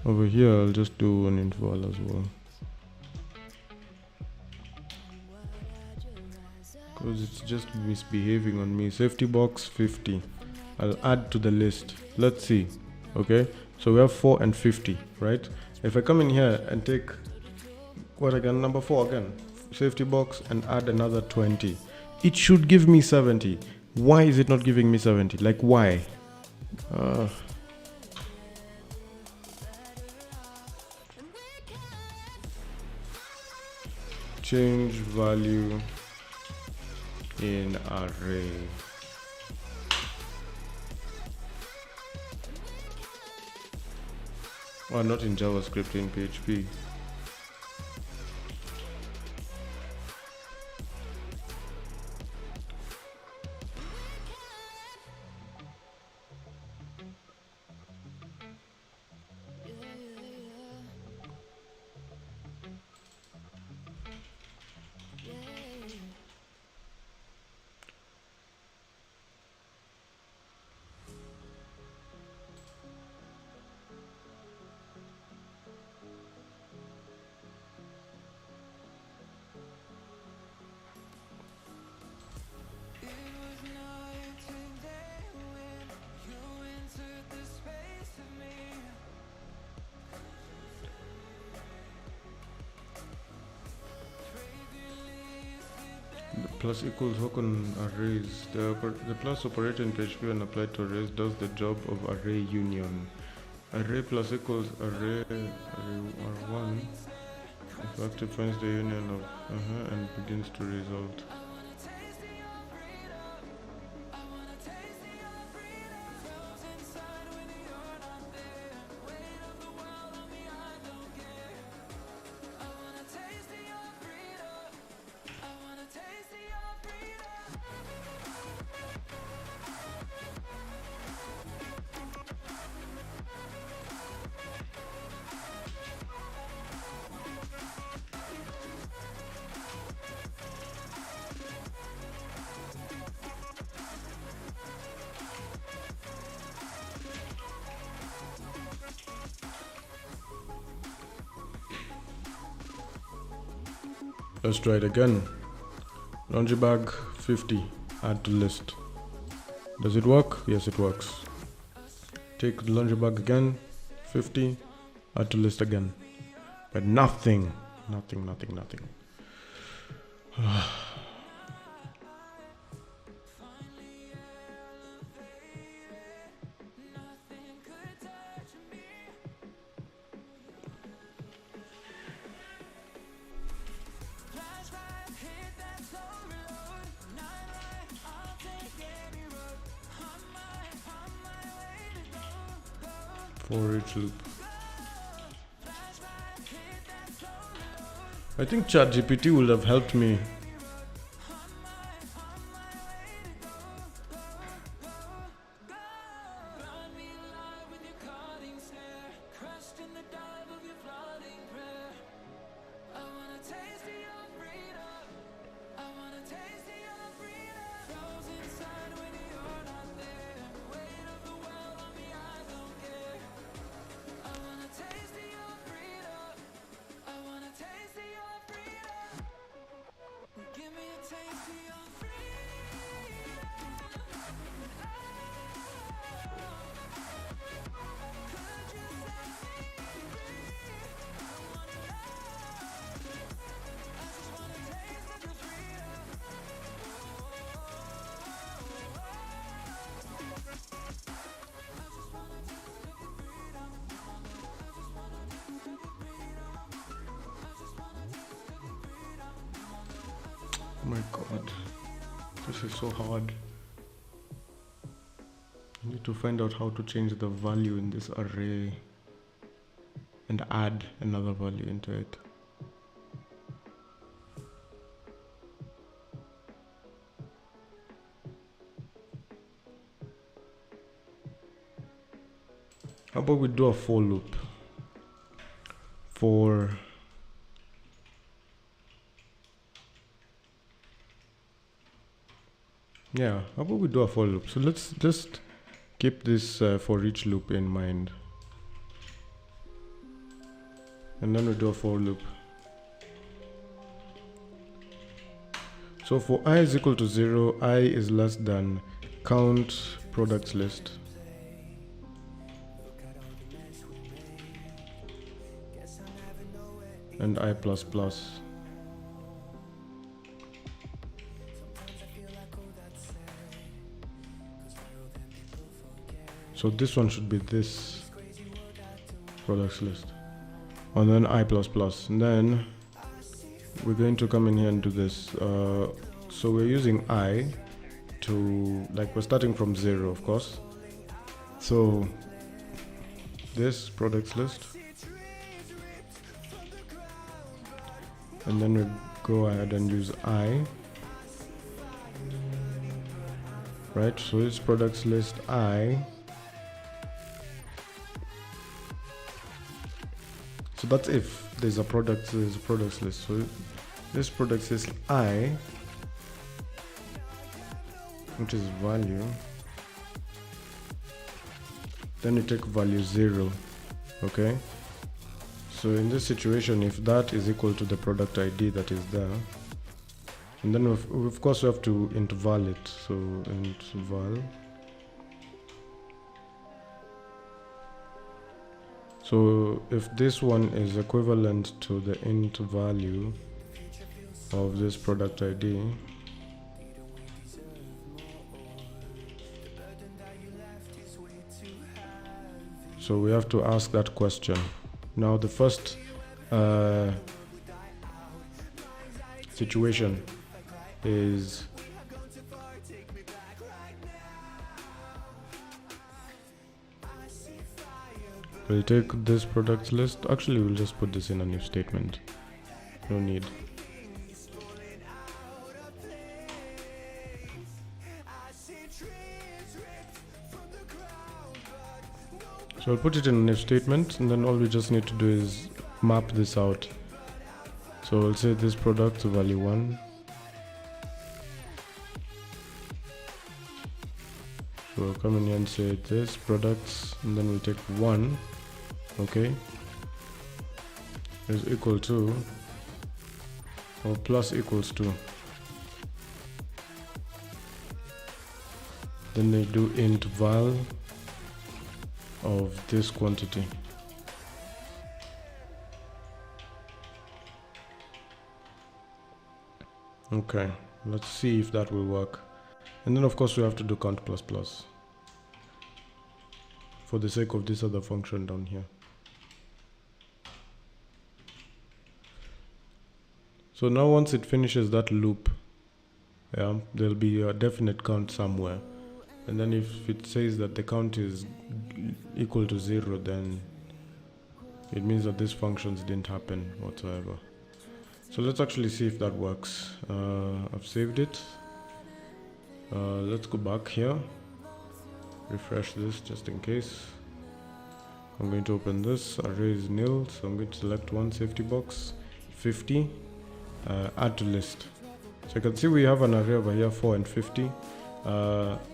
over here I'll just do an interval as well, because it's just misbehaving on me. Safety box 50. I'll add to the list. Let's see. Okay, so we have 4 and 50, right? If I come in here and take what again, number 4 again, safety box, and add another 20, it should give me 70. Why is it not giving me 70? Like, why? Change value in array. Oh, not in JavaScript, in PHP. plus equals work on arrays. The plus operator in PHP when applied to arrays does the job of array union. Array plus equals array R1 if active finds the union of and begins to result. Let's try it again. Laundry bag 50, add to list. Does it work? Yes, it works. Take the laundry bag again, 50, add to list again. But nothing. For each loop. I think ChatGPT would have helped me. Oh my god, this is so hard. I need to find out how to change the value in this array and add another value into it. How about we do a for loop for how about we do a for loop? So let's just keep this for each loop in mind, and then we do a for loop. So for I is equal to 0, I is less than count products list. And I plus plus. So this one should be this products list, and then I plus plus, and then we're going to come in here and do this. So we're using I to, like, we're starting from 0, of course. So this products list, and then we go ahead and use I, right? So this products list I. So that's if there's a products list. So this products list I, which is value, then you take value 0. Okay, so in this situation, if that is equal to the product ID that is there, and then of course we have to interval it. So interval. So if this one is equivalent to the int value of this product ID, So we have to ask that question. Now the first situation is we'll take this products list. Actually, we'll just put this in an if statement. No need. So I'll put it in an if statement, and then all we just need to do is map this out. So I'll say this product to value 1. So we'll come in here and say this products, and then we'll take 1, okay, is equal to or plus equals to. Then they do int val of this quantity. Okay, let's see if that will work. And then of course we have to do count plus plus for the sake of this other function down here. So now once it finishes that loop, yeah, there'll be a definite count somewhere. And then if it says that the count is equal to 0, then it means that these functions didn't happen whatsoever. So let's actually see if that works. I've saved it. Let's go back here, refresh this just in case. I'm going to open this. Array is nil, so I'm going to select one safety box, 50, add to list. So you can see we have an array over here, 4 and 50.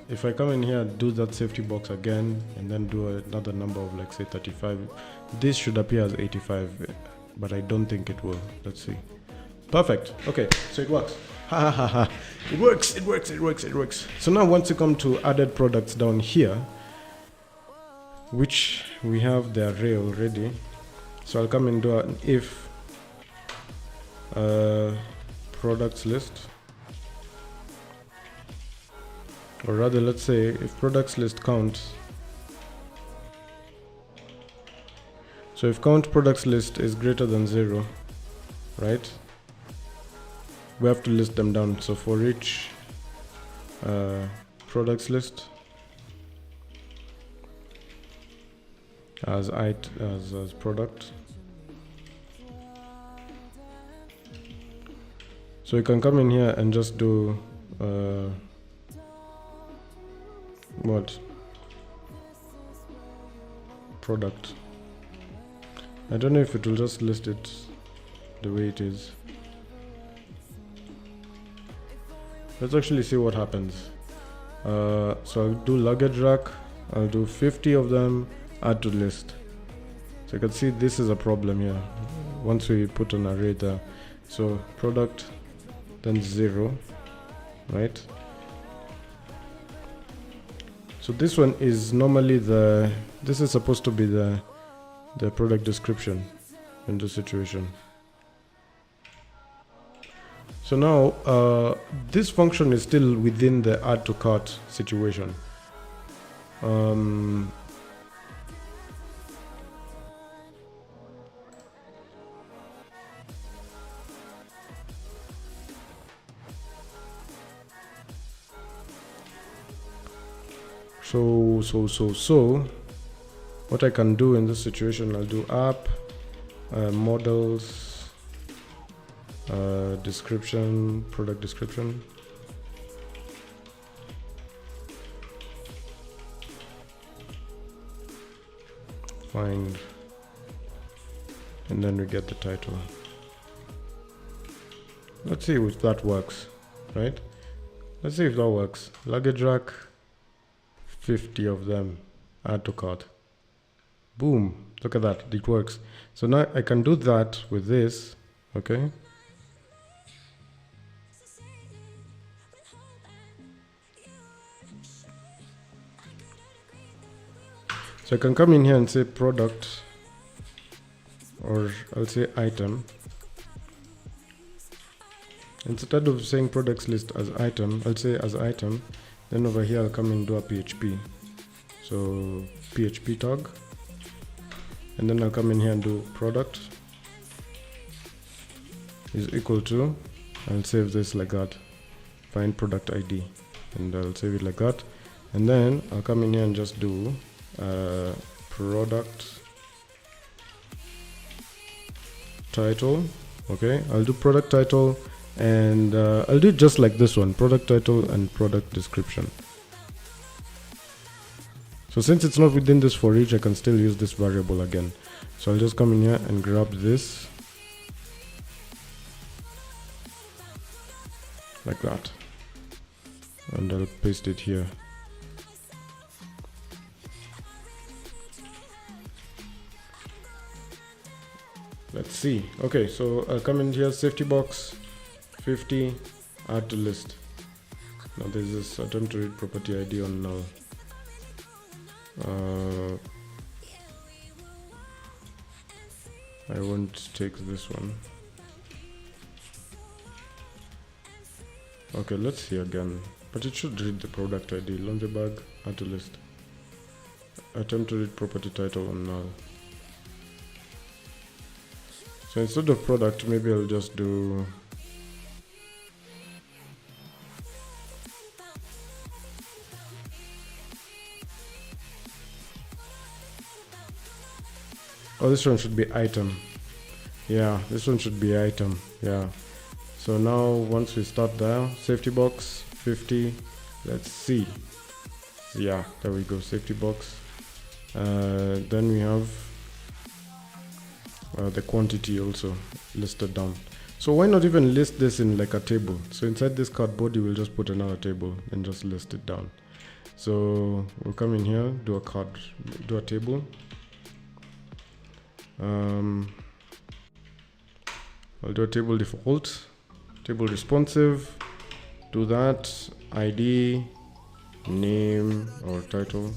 If I come in here, do that safety box again, and then do another number of like say 35, this should appear as 85, but I don't think it will. Let's see. Perfect. Okay, so it works. Ha ha ha ha. It works, it works, it works, it works. So now once you come to added products down here, which we have the array already. So I'll come and do an if products list. Or rather, let's say if products list counts. So if count products list is greater than 0, right? We have to list them down. So for each products list as product. So you can come in here and just do what? Product. I don't know if it will just list it the way it is. Let's actually see what happens. So I'll do luggage rack. I'll do 50 of them, add to list. So you can see this is a problem here. Once we put an array there. So product, then 0, right? So this one is normally this is supposed to be the product description in this situation. So now this function is still within the add to cart situation. So what I can do in this situation, I'll do app models description, product description. Find, and then we get the title. Let's see if that works, right? Let's see if that works. Luggage rack, 50 of them, add to cart. Boom, look at that, it works. So now I can do that with this, okay? So I can come in here and say product, or I'll say item. Instead of saying products list as item, I'll say as item. Then over here I'll come and do a PHP. So PHP tag, and then I'll come in here and do product is equal to, I'll save this like that, find product ID, and I'll save it like that, and then I'll come in here and just do product title. Okay, I'll do product title, and I'll do it just like this one, product title and product description. So since it's not within this for each, I can still use this variable again. So I'll just come in here and grab this like that, and I'll paste it here. Let's see. Okay, so I'll come in here, safety box 50, add to list. Now there's this attempt to read property ID on null. I won't take this one. Okay, let's see again, but it should read the product ID. Laundry bag, add to list. Attempt to read property title on null. So instead of product, maybe I'll just do this one should be item. Yeah, this one should be item. Yeah. So now once we start there, safety box 50, let's see. Yeah, there we go, safety box. Then we have the quantity also listed down. So why not even list this in like a table? So inside this card body, we'll just put another table and just list it down. So we'll come in here, do a table. I'll do a table default, table responsive, do that, ID, name or title,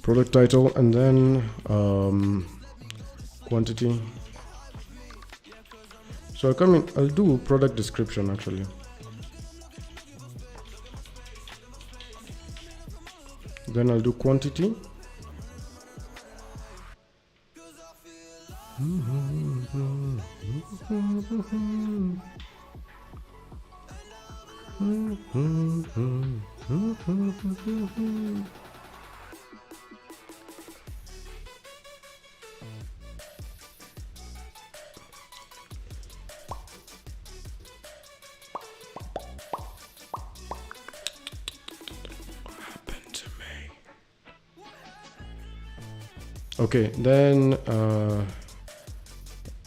product title, and then quantity. So I'll come in, I'll do product description actually. Then I'll do quantity. Okay, then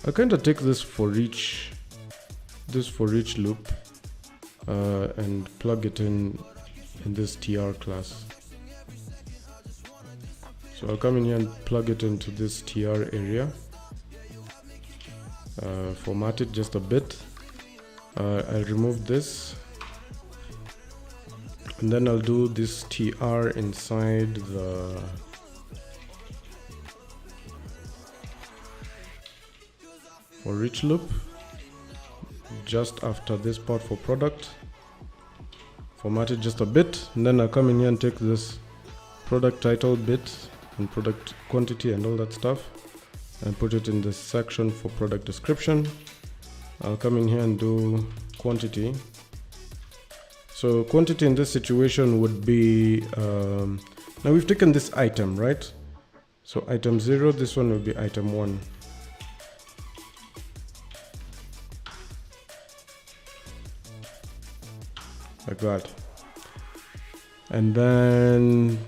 I kind of take this for each loop and plug it in this tr class. So I'll come in here and plug it into this tr area, format it just a bit. I'll remove this, and then I'll do this tr inside the for each loop, just after this part for product, format it just a bit, and then I'll come in here and take this product title bit and product quantity and all that stuff and put it in this section for product description. I'll come in here and do quantity. So quantity in this situation would be, now we've taken this item, right? So item 0, this one will be item 1. Like that. And then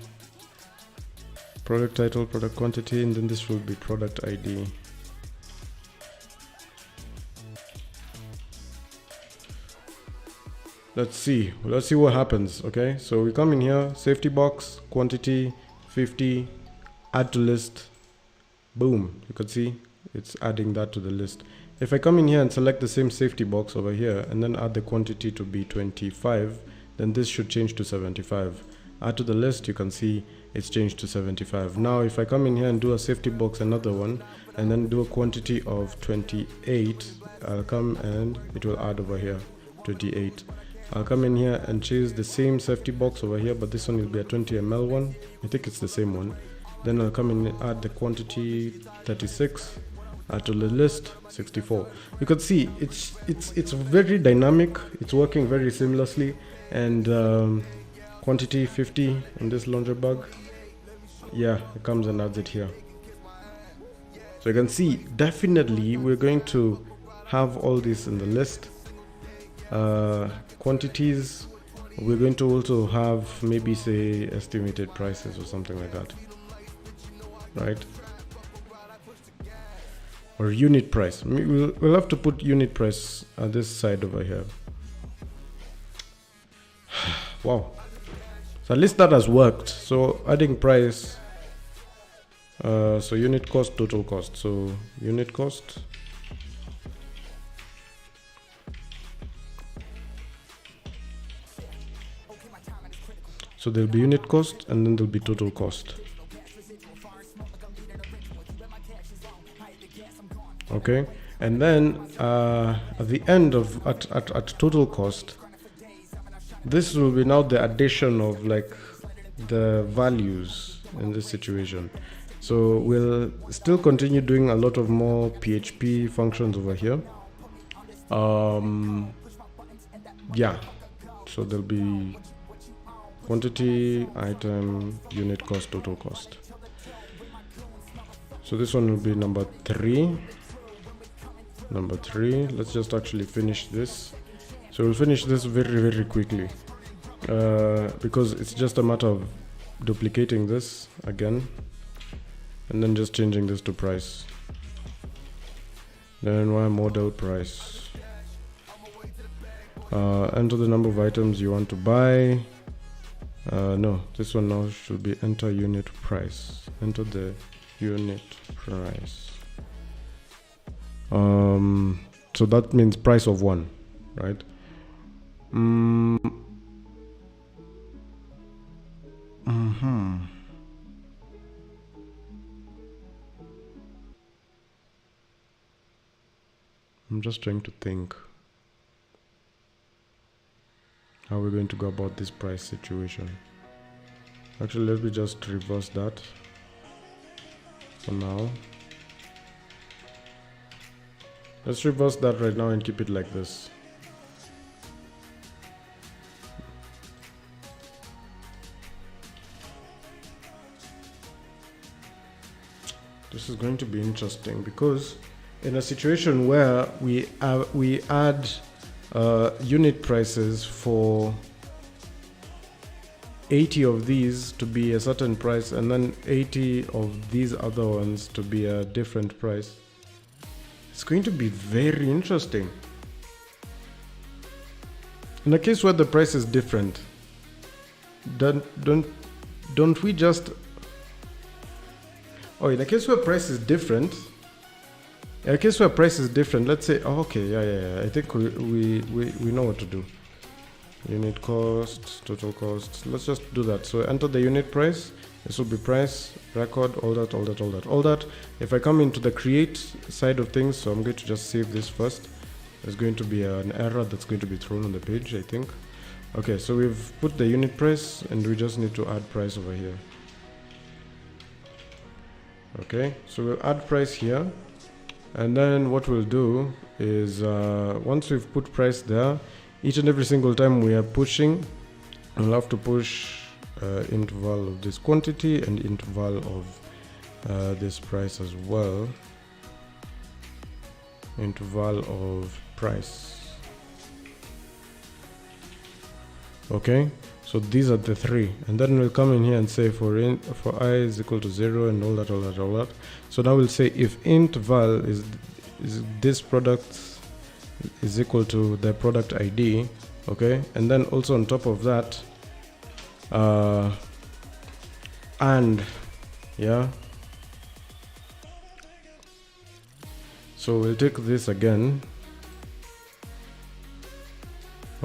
product title, product quantity, and then this will be product ID. Let's see what happens. Okay, so we come in here, safety box, quantity 50, add to list, boom, you can see it's adding that to the list. If I come in here and select the same safety box over here and then add the quantity to be 25, then this should change to 75. Add to the list, you can see it's changed to 75. Now if I come in here and do a safety box, another one, and then do a quantity of 28, I'll come and it will add over here 28. I'll come in here and choose the same safety box over here, but this one will be a 20 ml one. I think it's the same one. Then I'll come in and add the quantity 36, add to the list 64. You can see it's very dynamic. It's working very seamlessly, and quantity 50 in this laundry bag. Yeah, it comes and adds it here. So you can see definitely we're going to have all this in the list. Quantities, we're going to also have maybe say estimated prices or something like that, right? Or unit price. We'll have to put unit price at this side over here. Wow, so at least that has worked. So adding price, so unit cost, total cost. So unit cost, so there'll be unit cost and then there'll be total cost. Okay, and then at the end of at total cost, this will be now the addition of like the values in this situation. So we'll still continue doing a lot of more PHP functions over here. Yeah, so there'll be quantity, item, unit cost, total cost. So this one will be number 3. Let's just actually finish this. So we'll finish this very quickly, because it's just a matter of duplicating this again and then just changing this to price. Then why model price, enter the number of items you want to buy. No, this one now should be enter unit price. Enter the unit price. So that means price of 1, right? I'm just trying to think how we're going to go about this price situation. Actually, let me just reverse that for now. Let's reverse that right now and keep it like this. This is going to be interesting because in a situation where we add unit prices for 80 of these to be a certain price and then 80 of these other ones to be a different price, it's going to be very interesting. In a case where the price is different, don't we just... Oh, in a case where price is different, let's say, oh, okay, yeah, I think we know what to do. Unit cost, total cost, let's just do that. So enter the unit price, this will be price, record, all that. If I come into the create side of things, so I'm going to just save this first. There's going to be an error that's going to be thrown on the page, I think. Okay, so we've put the unit price and we just need to add price over here. Okay, so we'll add price here. And then what we'll do is once we've put price there, each and every single time we are pushing, we'll have to push interval of this quantity and interval of this price as well. Interval of price. Okay, so these are the 3, and then we'll come in here and say for I is equal to 0 and all that. So now we'll say if int val is this product is equal to the product ID, okay, and then also on top of that and yeah, so we'll take this again,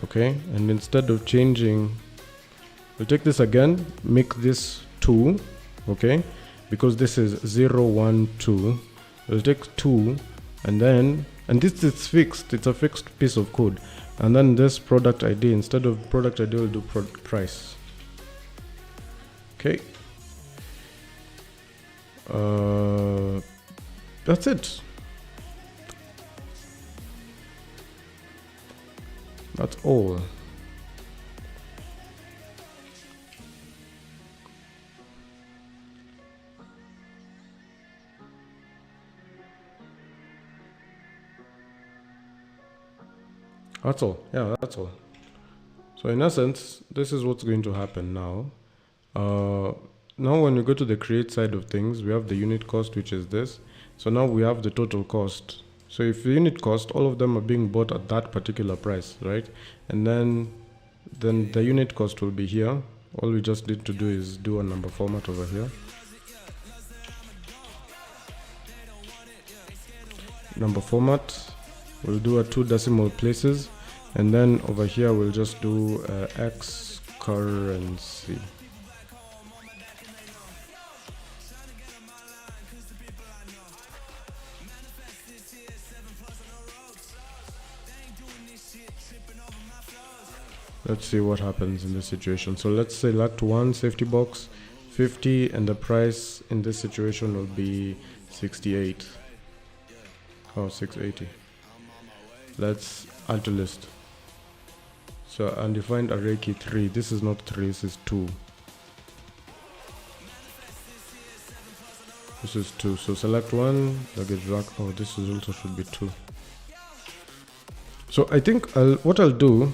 okay, and instead of changing, we'll take this again, make this 2, okay, because this is 0 1 2. We'll take 2 and then, and this is fixed, it's a fixed piece of code. And then this product ID, instead of product ID, we'll do price. Okay. That's it. That's all. That's all. Yeah, that's all. So in essence, this is what's going to happen now. Now when we go to the create side of things, we have the unit cost, which is this. So now we have the total cost. So if the unit cost, all of them are being bought at that particular price, right? And then the unit cost will be here. All we just need to do is do a number format over here. Number format. We'll do a 2 decimal places, and then over here we'll just do X currency. Let's see what happens in this situation. So let's select one safety box, 50, and the price in this situation will be 68. Oh, 680. Let's add to list. So undefined array key 3. This is not 3, this is 2. This is 2. So select one, luggage rack. Oh, this is also should be 2. So I think what I'll do,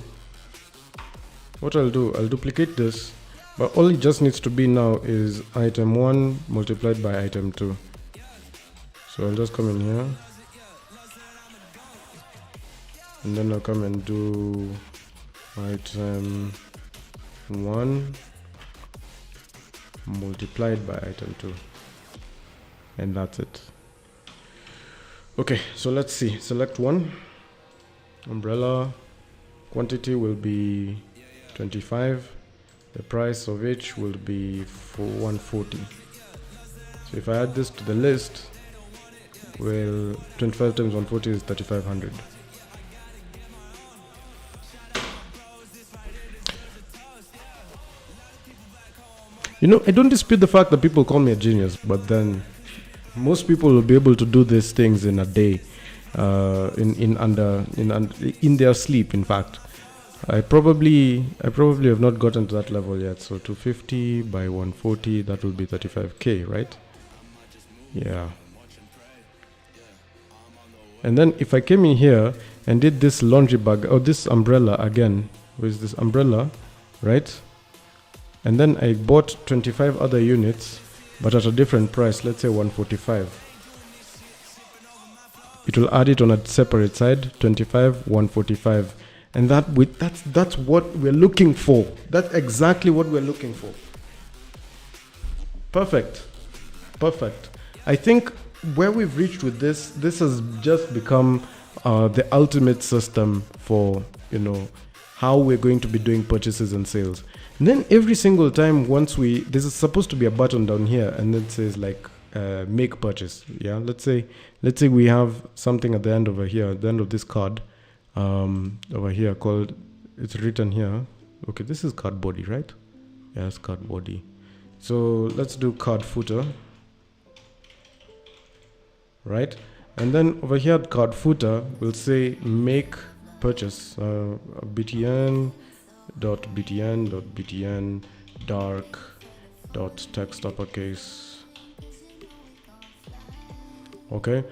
I'll duplicate this, but all it just needs to be now is item 1 multiplied by item 2. So I'll just come in here, and then I'll come and do item 1 multiplied by item 2, and that's it. Okay, so let's see. Select one, umbrella, quantity will be 25, the price of each will be for 140. So if I add this to the list, well, 25 times 140 is 3500. You know, I don't dispute the fact that people call me a genius, but then most people will be able to do these things in a day, in their sleep. In fact, I probably have not gotten to that level yet. So 250 by 140, that will be 35k, right? Yeah. And then if I came in here and did this laundry bag or this umbrella again, with this umbrella, right? And then I bought 25 other units, but at a different price, let's say 145. It will add it on a separate side, 25, 145. And that's what we're looking for. That's exactly what we're looking for. Perfect. I think where we've reached with this has just become the ultimate system for, how we're going to be doing purchases and sales. And then every single time there's supposed to be a button down here, and it says like make purchase. Yeah, let's say we have something at the end over here, at the end of this card, over here called, it's written here. Okay, this is card body, right? Yes, card body. So let's do card footer, right? And then over here at card footer, we'll say make purchase, btn dark text uppercase. Okay,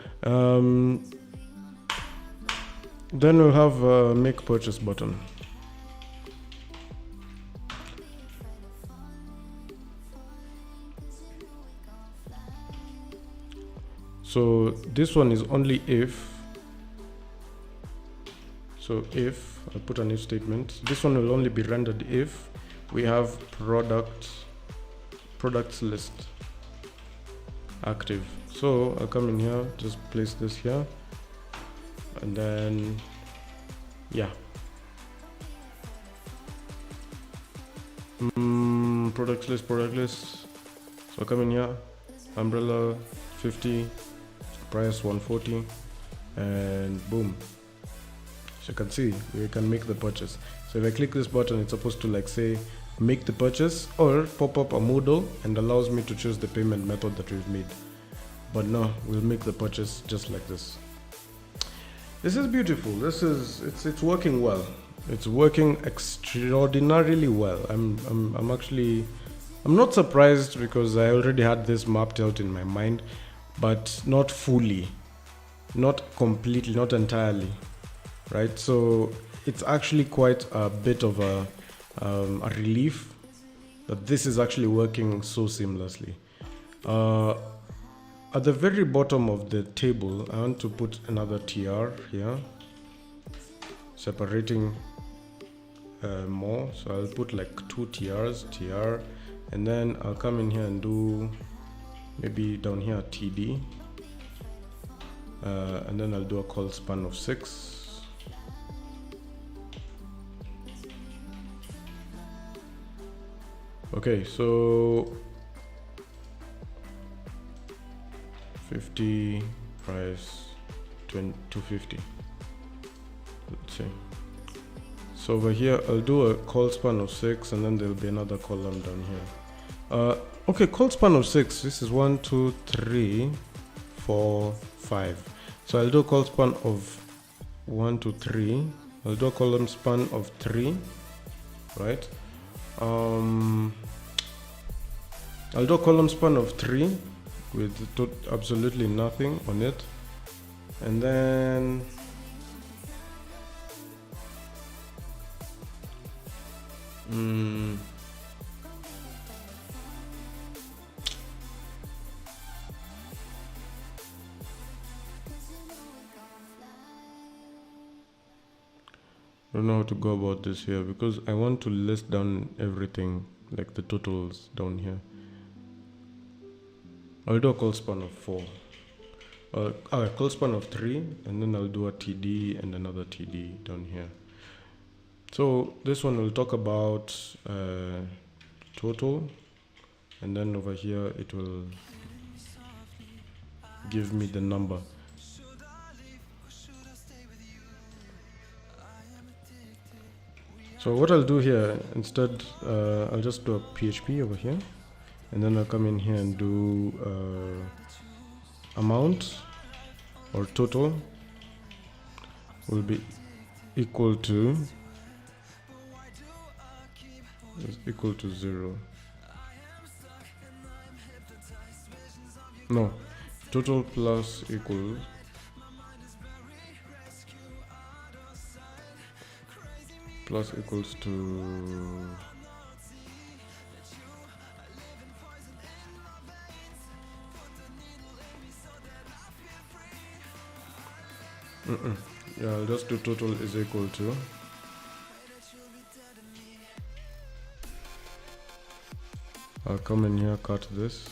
then we'll have a make purchase button. So this one is only if. So if I'll put an if statement, this one will only be rendered if we have products list active. So I'll come in here, just place this here, and then product list. So I'll come in here, umbrella 50, price 140, and boom. So you can see we can make the purchase. So if I click this button, it's supposed to like say make the purchase or pop up a modal and allows me to choose the payment method that we've made. But no, we'll make the purchase just like this. This is beautiful. It's working well. It's working extraordinarily well. I'm not surprised because I already had this mapped out in my mind, but not fully, not completely, not entirely, right? So it's actually quite a bit of a relief that this is actually working so seamlessly. At the very bottom of the table, I want to put another TR here, separating more. So I'll put like 2 TRs, TR, and then I'll come in here and do maybe down here TD, and then I'll do a call span of 6. Okay, so 50 price 250, let's see. So over here I'll do a call span of 6, and then there'll be another column down here. Okay, call span of 6. This is 1 2 3 4 5. So I'll do a call span of 1 2 3. I'll do a column span of 3, right? I'll do a column span of 3 with absolutely nothing on it, and then I don't know how to go about this here because I want to list down everything, like the totals down here. I'll do a call span of 4, a call span of 3, and then I'll do a TD and another TD down here. So this one will talk about total, and then over here it will give me the number. So what I'll do here instead, I'll just do a PHP over here, and then I'll come in here and do amount or total will be equal to 0. No, total plus equals to yeah, I'll just do total is equal to I'll come in here, cut this,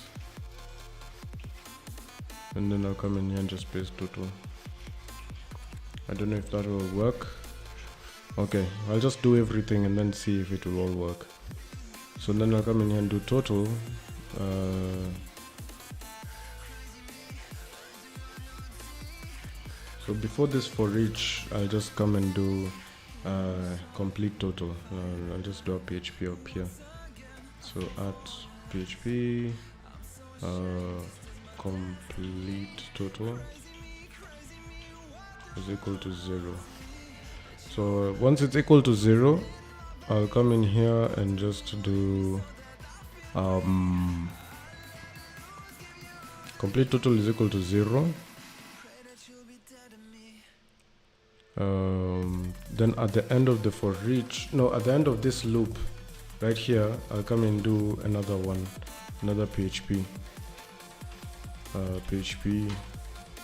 and then I'll come in here and just paste total. I don't know if that will work. Okay, I'll just do everything and then see if it will all work. So then I'll come in here and do total. So before this for each, I'll just come and do complete total. I'll just do a PHP up here. So at PHP complete total is equal to 0. So once it's equal to 0, I'll come in here and just do complete total is equal to 0. Then at the end of the for each, no, at the end of this loop right here, I'll come and do another one, another PHP.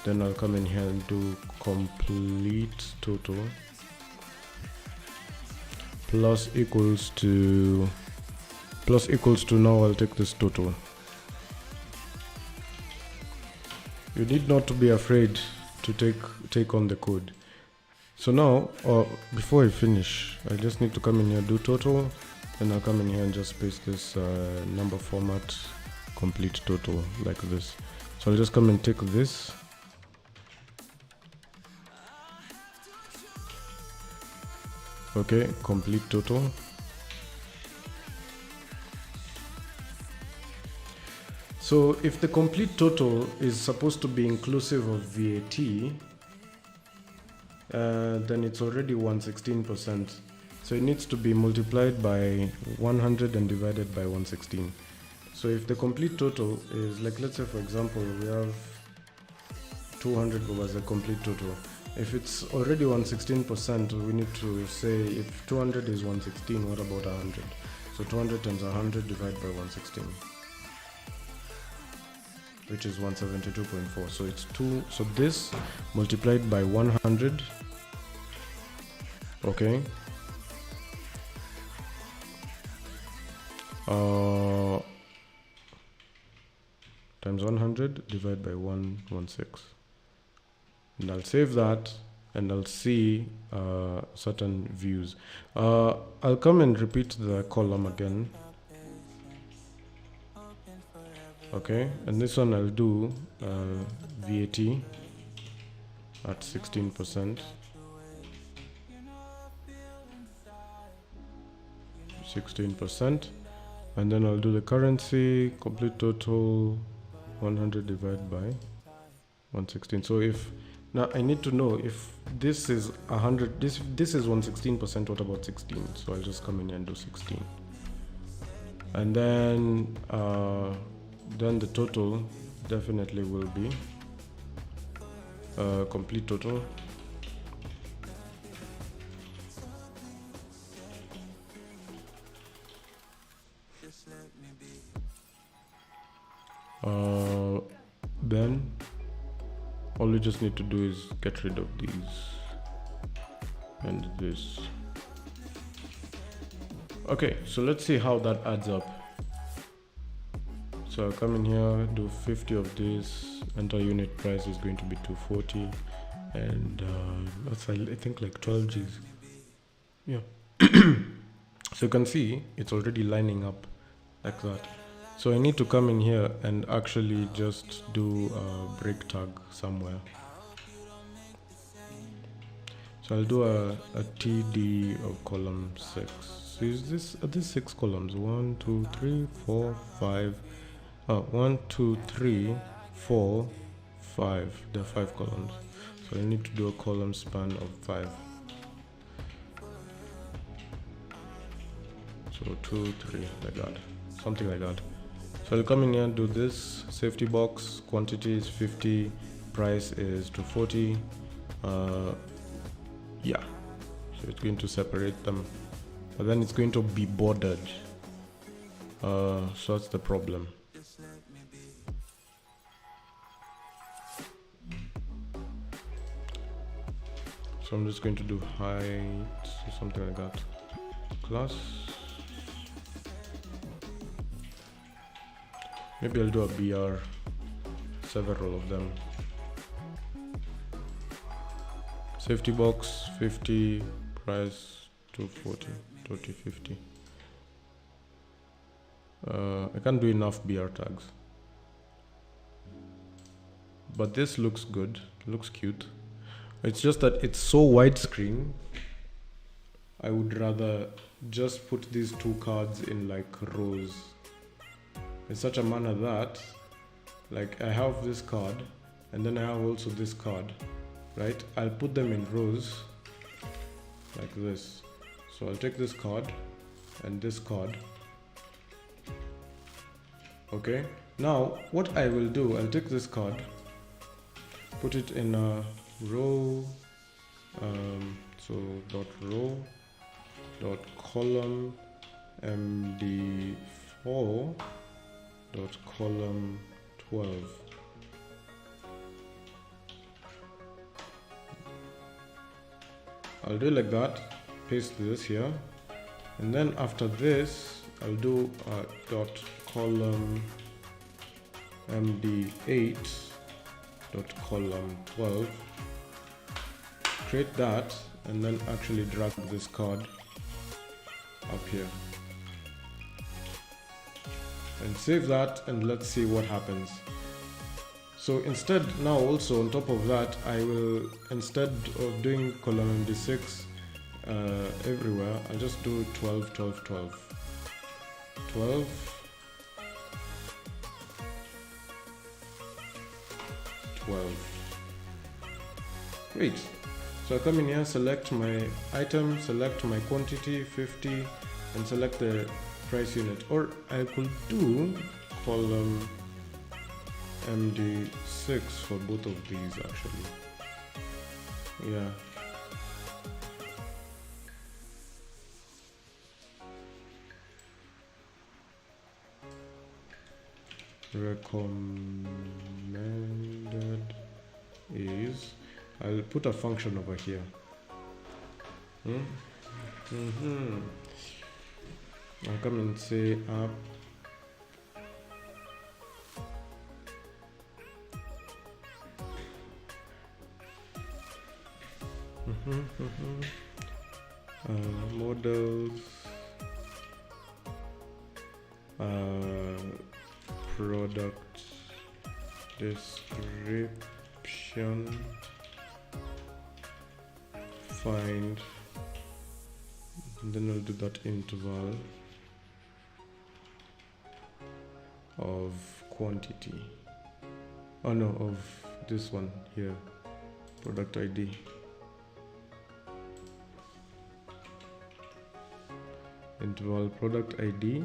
Then I'll come in here and do complete total plus equals to now I'll take this total. You need not to be afraid to take on the code. So now, before I finish, I just need to come in here, do total, and I'll come in here and just paste this number format complete total like this. So I'll just come and take this, Okay, complete total. So if the complete total is supposed to be inclusive of VAT, then it's already 116%. So it needs to be multiplied by 100 and divided by 116. So if the complete total is, like, let's say for example we have 200 was a complete total. If it's already 116%, we need to say if 200 is 116, what about 100? So 200 times 100 divided by 116, which is 172.4. So it's 2. So this multiplied by 100, okay, times 100 divided by 116. And I'll save that and I'll see certain views. I'll come and repeat the column again. Okay, and this one I'll do VAT at 16%. 16%, and then I'll do the currency complete total 100 divided by 116. So if now I need to know if this is 100, this is 116%, what about 16? So I'll just come in here and do 16, and then the total definitely will be complete total then all you just need to do is get rid of these and this. Okay, so let's see how that adds up. So I'll come in here, do 50 of this, enter unit price is going to be 240, and that's I think like 12 G's. Yeah. So you can see it's already lining up like that. So I need to come in here and actually just do a break tag somewhere. So I'll do a TD of column 6. So is these 6 columns? 1, 2, 3, 4, 5. 1, 2, 3, 4, 5. There are 5 columns. So I need to do a column span of 5. So 2, 3, like that. Something like that. So I'll come in here and do this. Safety box, quantity is 50, price is 240. Yeah, so it's going to separate them, but then it's going to be bordered. So that's the problem. So I'm just going to do height, or something like that. Class. Maybe I'll do a BR, several of them. Safety box 50, price 240, 50. I can't do enough BR tags, but this looks good, looks cute. It's just that it's so widescreen. I would rather just put these 2 cards in like rows in such a manner that, like, I have this card and then I have also this card, right? I'll put them in rows like this. So I'll take this card and this card. Okay, now what I will do, I'll take this card, put it in a row, so dot row dot column md4 dot column 12. I'll do like that, paste this here, and then after this I'll do dot column md8 dot column 12, create that, and then actually drag this card up here and save that, and let's see what happens. So instead, now also on top of that, I will, instead of doing column MD6, everywhere. I'll just do 12, 12, 12. 12. 12. Great. So I come in here, select my item, select my quantity, 50, and select the price unit. Or I could do column MD6 for both of these actually. Yeah. Recommended is, I'll put a function over here. I'll come and say app models product description find, and then I'll do that interval of quantity, oh no, of this one here, product ID. Interval product ID,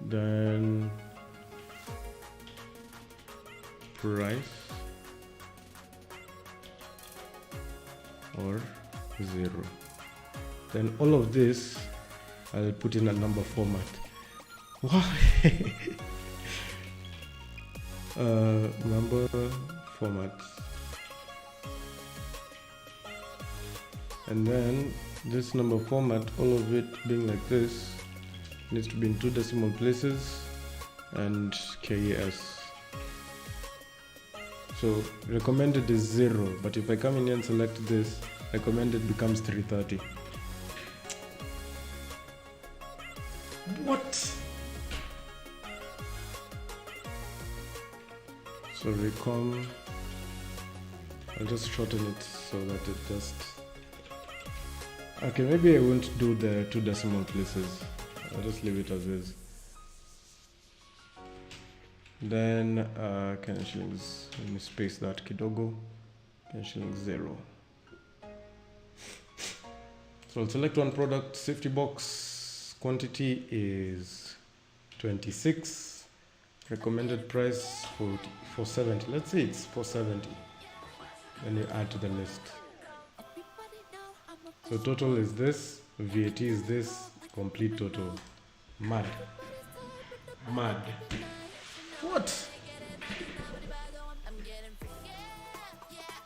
then price or 0. Then all of this I'll put in a number format. Why? Number format, and then this number format, all of it being like this, needs to be in 2 decimal places and KES. So recommended is 0, but if I come in here and select this, recommended becomes 330. What? So recom, I'll just shorten it so that it just, okay, maybe I won't do the 2 decimal places. I'll just leave it as is. Then Kenya shillings, let me space that kidogo. Kenya shillings 0. So I'll select one product, safety box, quantity is 26, recommended price 470. Let's say it's 470. Then you add to the list. So total is this, VAT is this, complete total. Mad. Mad. What?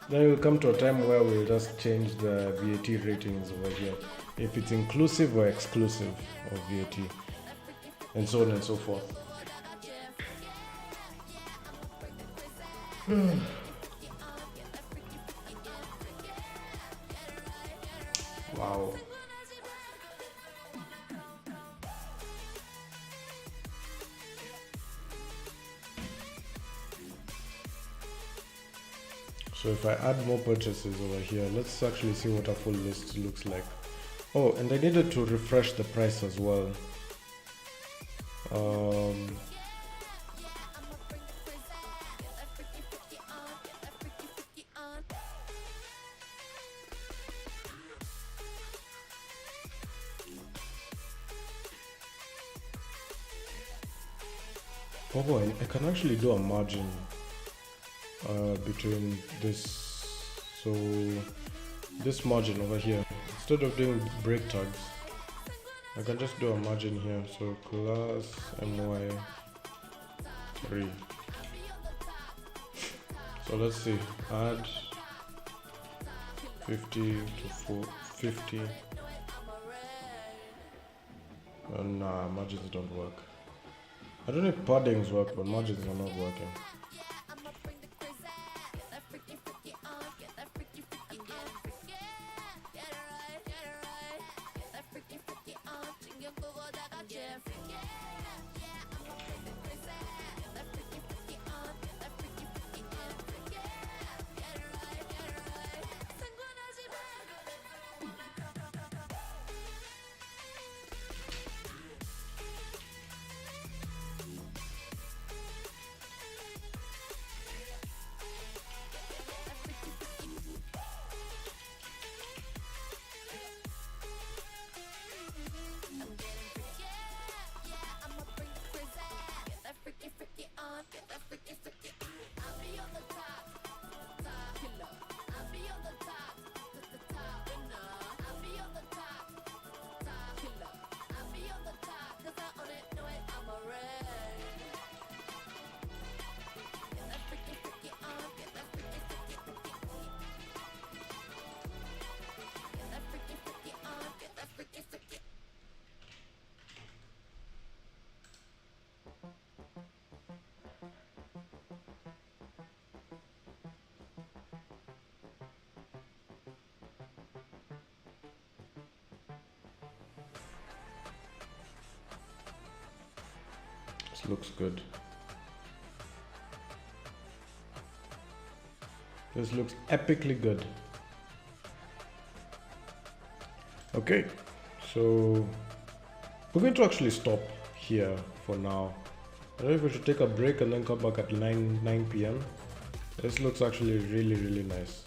Then we'll come to a time where we'll just change the VAT ratings over here. If it's inclusive or exclusive of VAT. And so on and so forth. Wow. So if I add more purchases over here, let's actually see what a full list looks like. Oh, and I needed to refresh the price as well. Oh boy, I can actually do a margin between this, so this margin over here, instead of doing break tags, I can just do a margin here. So class my3. So let's see, add 50 to 450. Nah, margins don't work. I don't know if paddings work, but margins are not working. looks good. This looks epically good. Okay, so we're going to actually stop here for now. I don't know if we should take a break and then come back at 9 p.m. This looks actually really nice.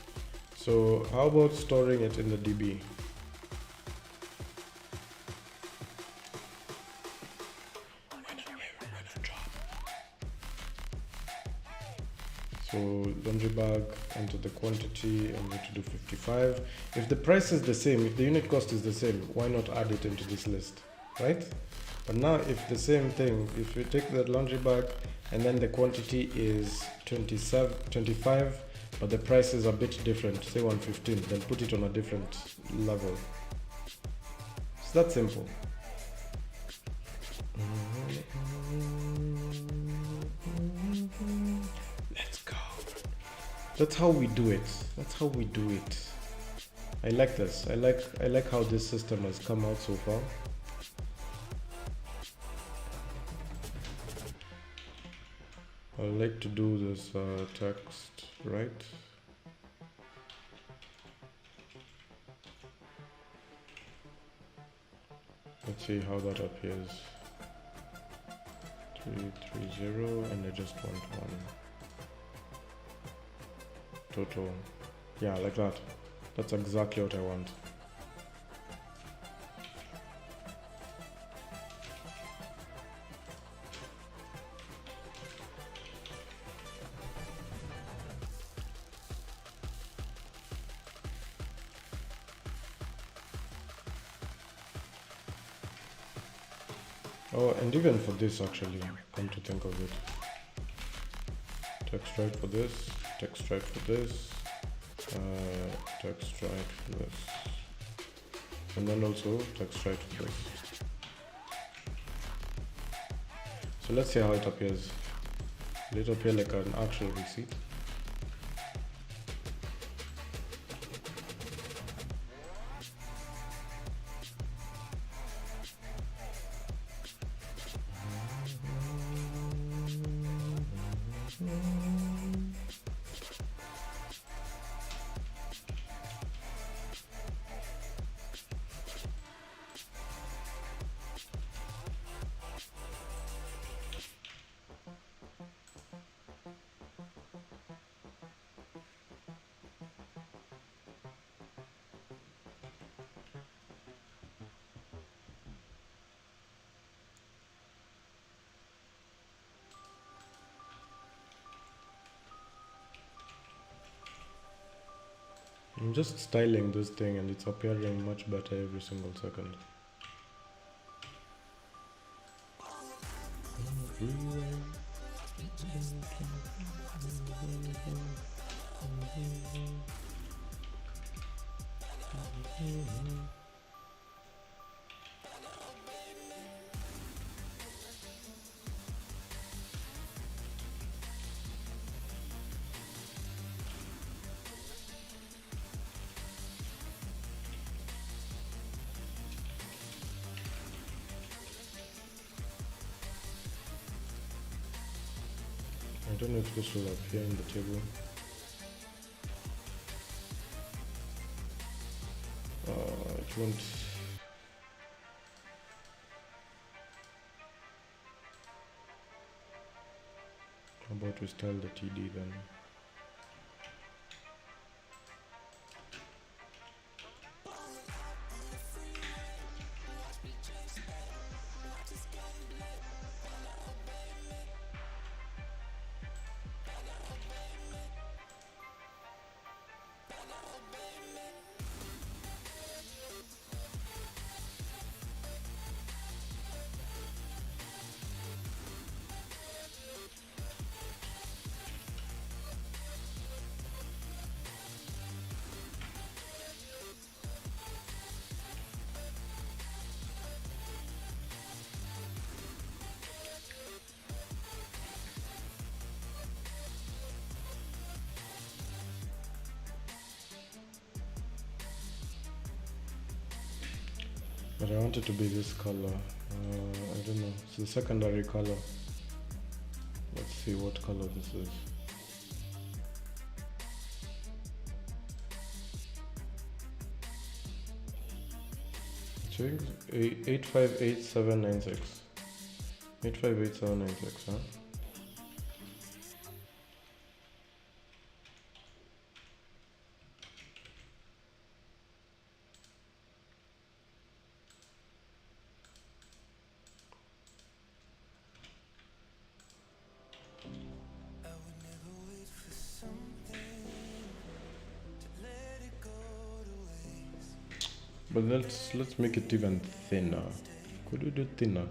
So how about storing it in the DB? So laundry bag, enter the quantity, I'm going to do 55. If the price is the same, if the unit cost is the same, why not add it into this list, right? But now if the same thing, if you take that laundry bag and then the quantity is 25, but the price is a bit different, say 115, then put it on a different level. It's that simple. Let's go. That's how we do it. That's how we do it. I like this. I like how this system has come out so far. I like to do this text right. Let's see how that appears. 330, and I just want one total. Yeah, like that. That's exactly what I want. Oh, and even for this actually, come to think of it. Text right for this, text right for this, text right for this, and then also text right for this. So let's see how it appears. Will it appear like an actual receipt? I'm just styling this thing and it's appearing much better every single second. I don't know if this will appear in the table. It won't. How about we style the TD then? But I want it to be this color. I don't know. It's the secondary color. see what color this is. Check 858796. 858796, huh? But let's make it even thinner. Could we do thinner?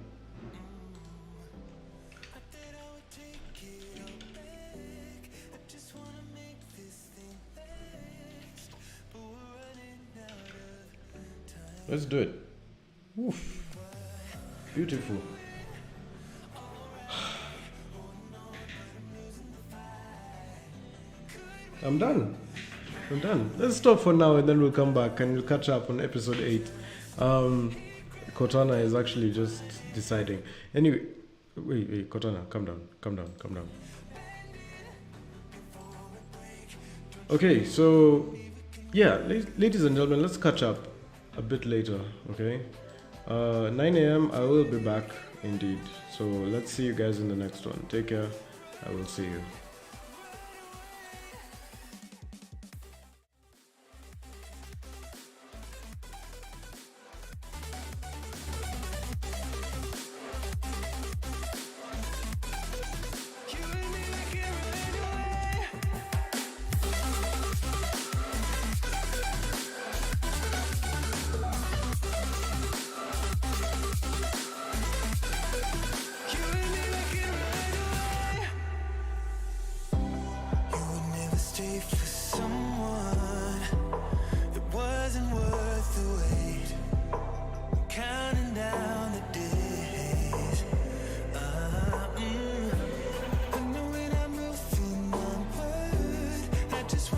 Let's do it. Oof. Beautiful. I'm done. Let's stop for now and then we'll come back and we'll catch up on episode 8. Cortana is actually just deciding. Anyway, wait, Cortana, calm down. Okay, so yeah, ladies and gentlemen, let's catch up a bit later, okay? 9 a.m. I will be back indeed. So let's see you guys in the next one. Take care. I will see you. Just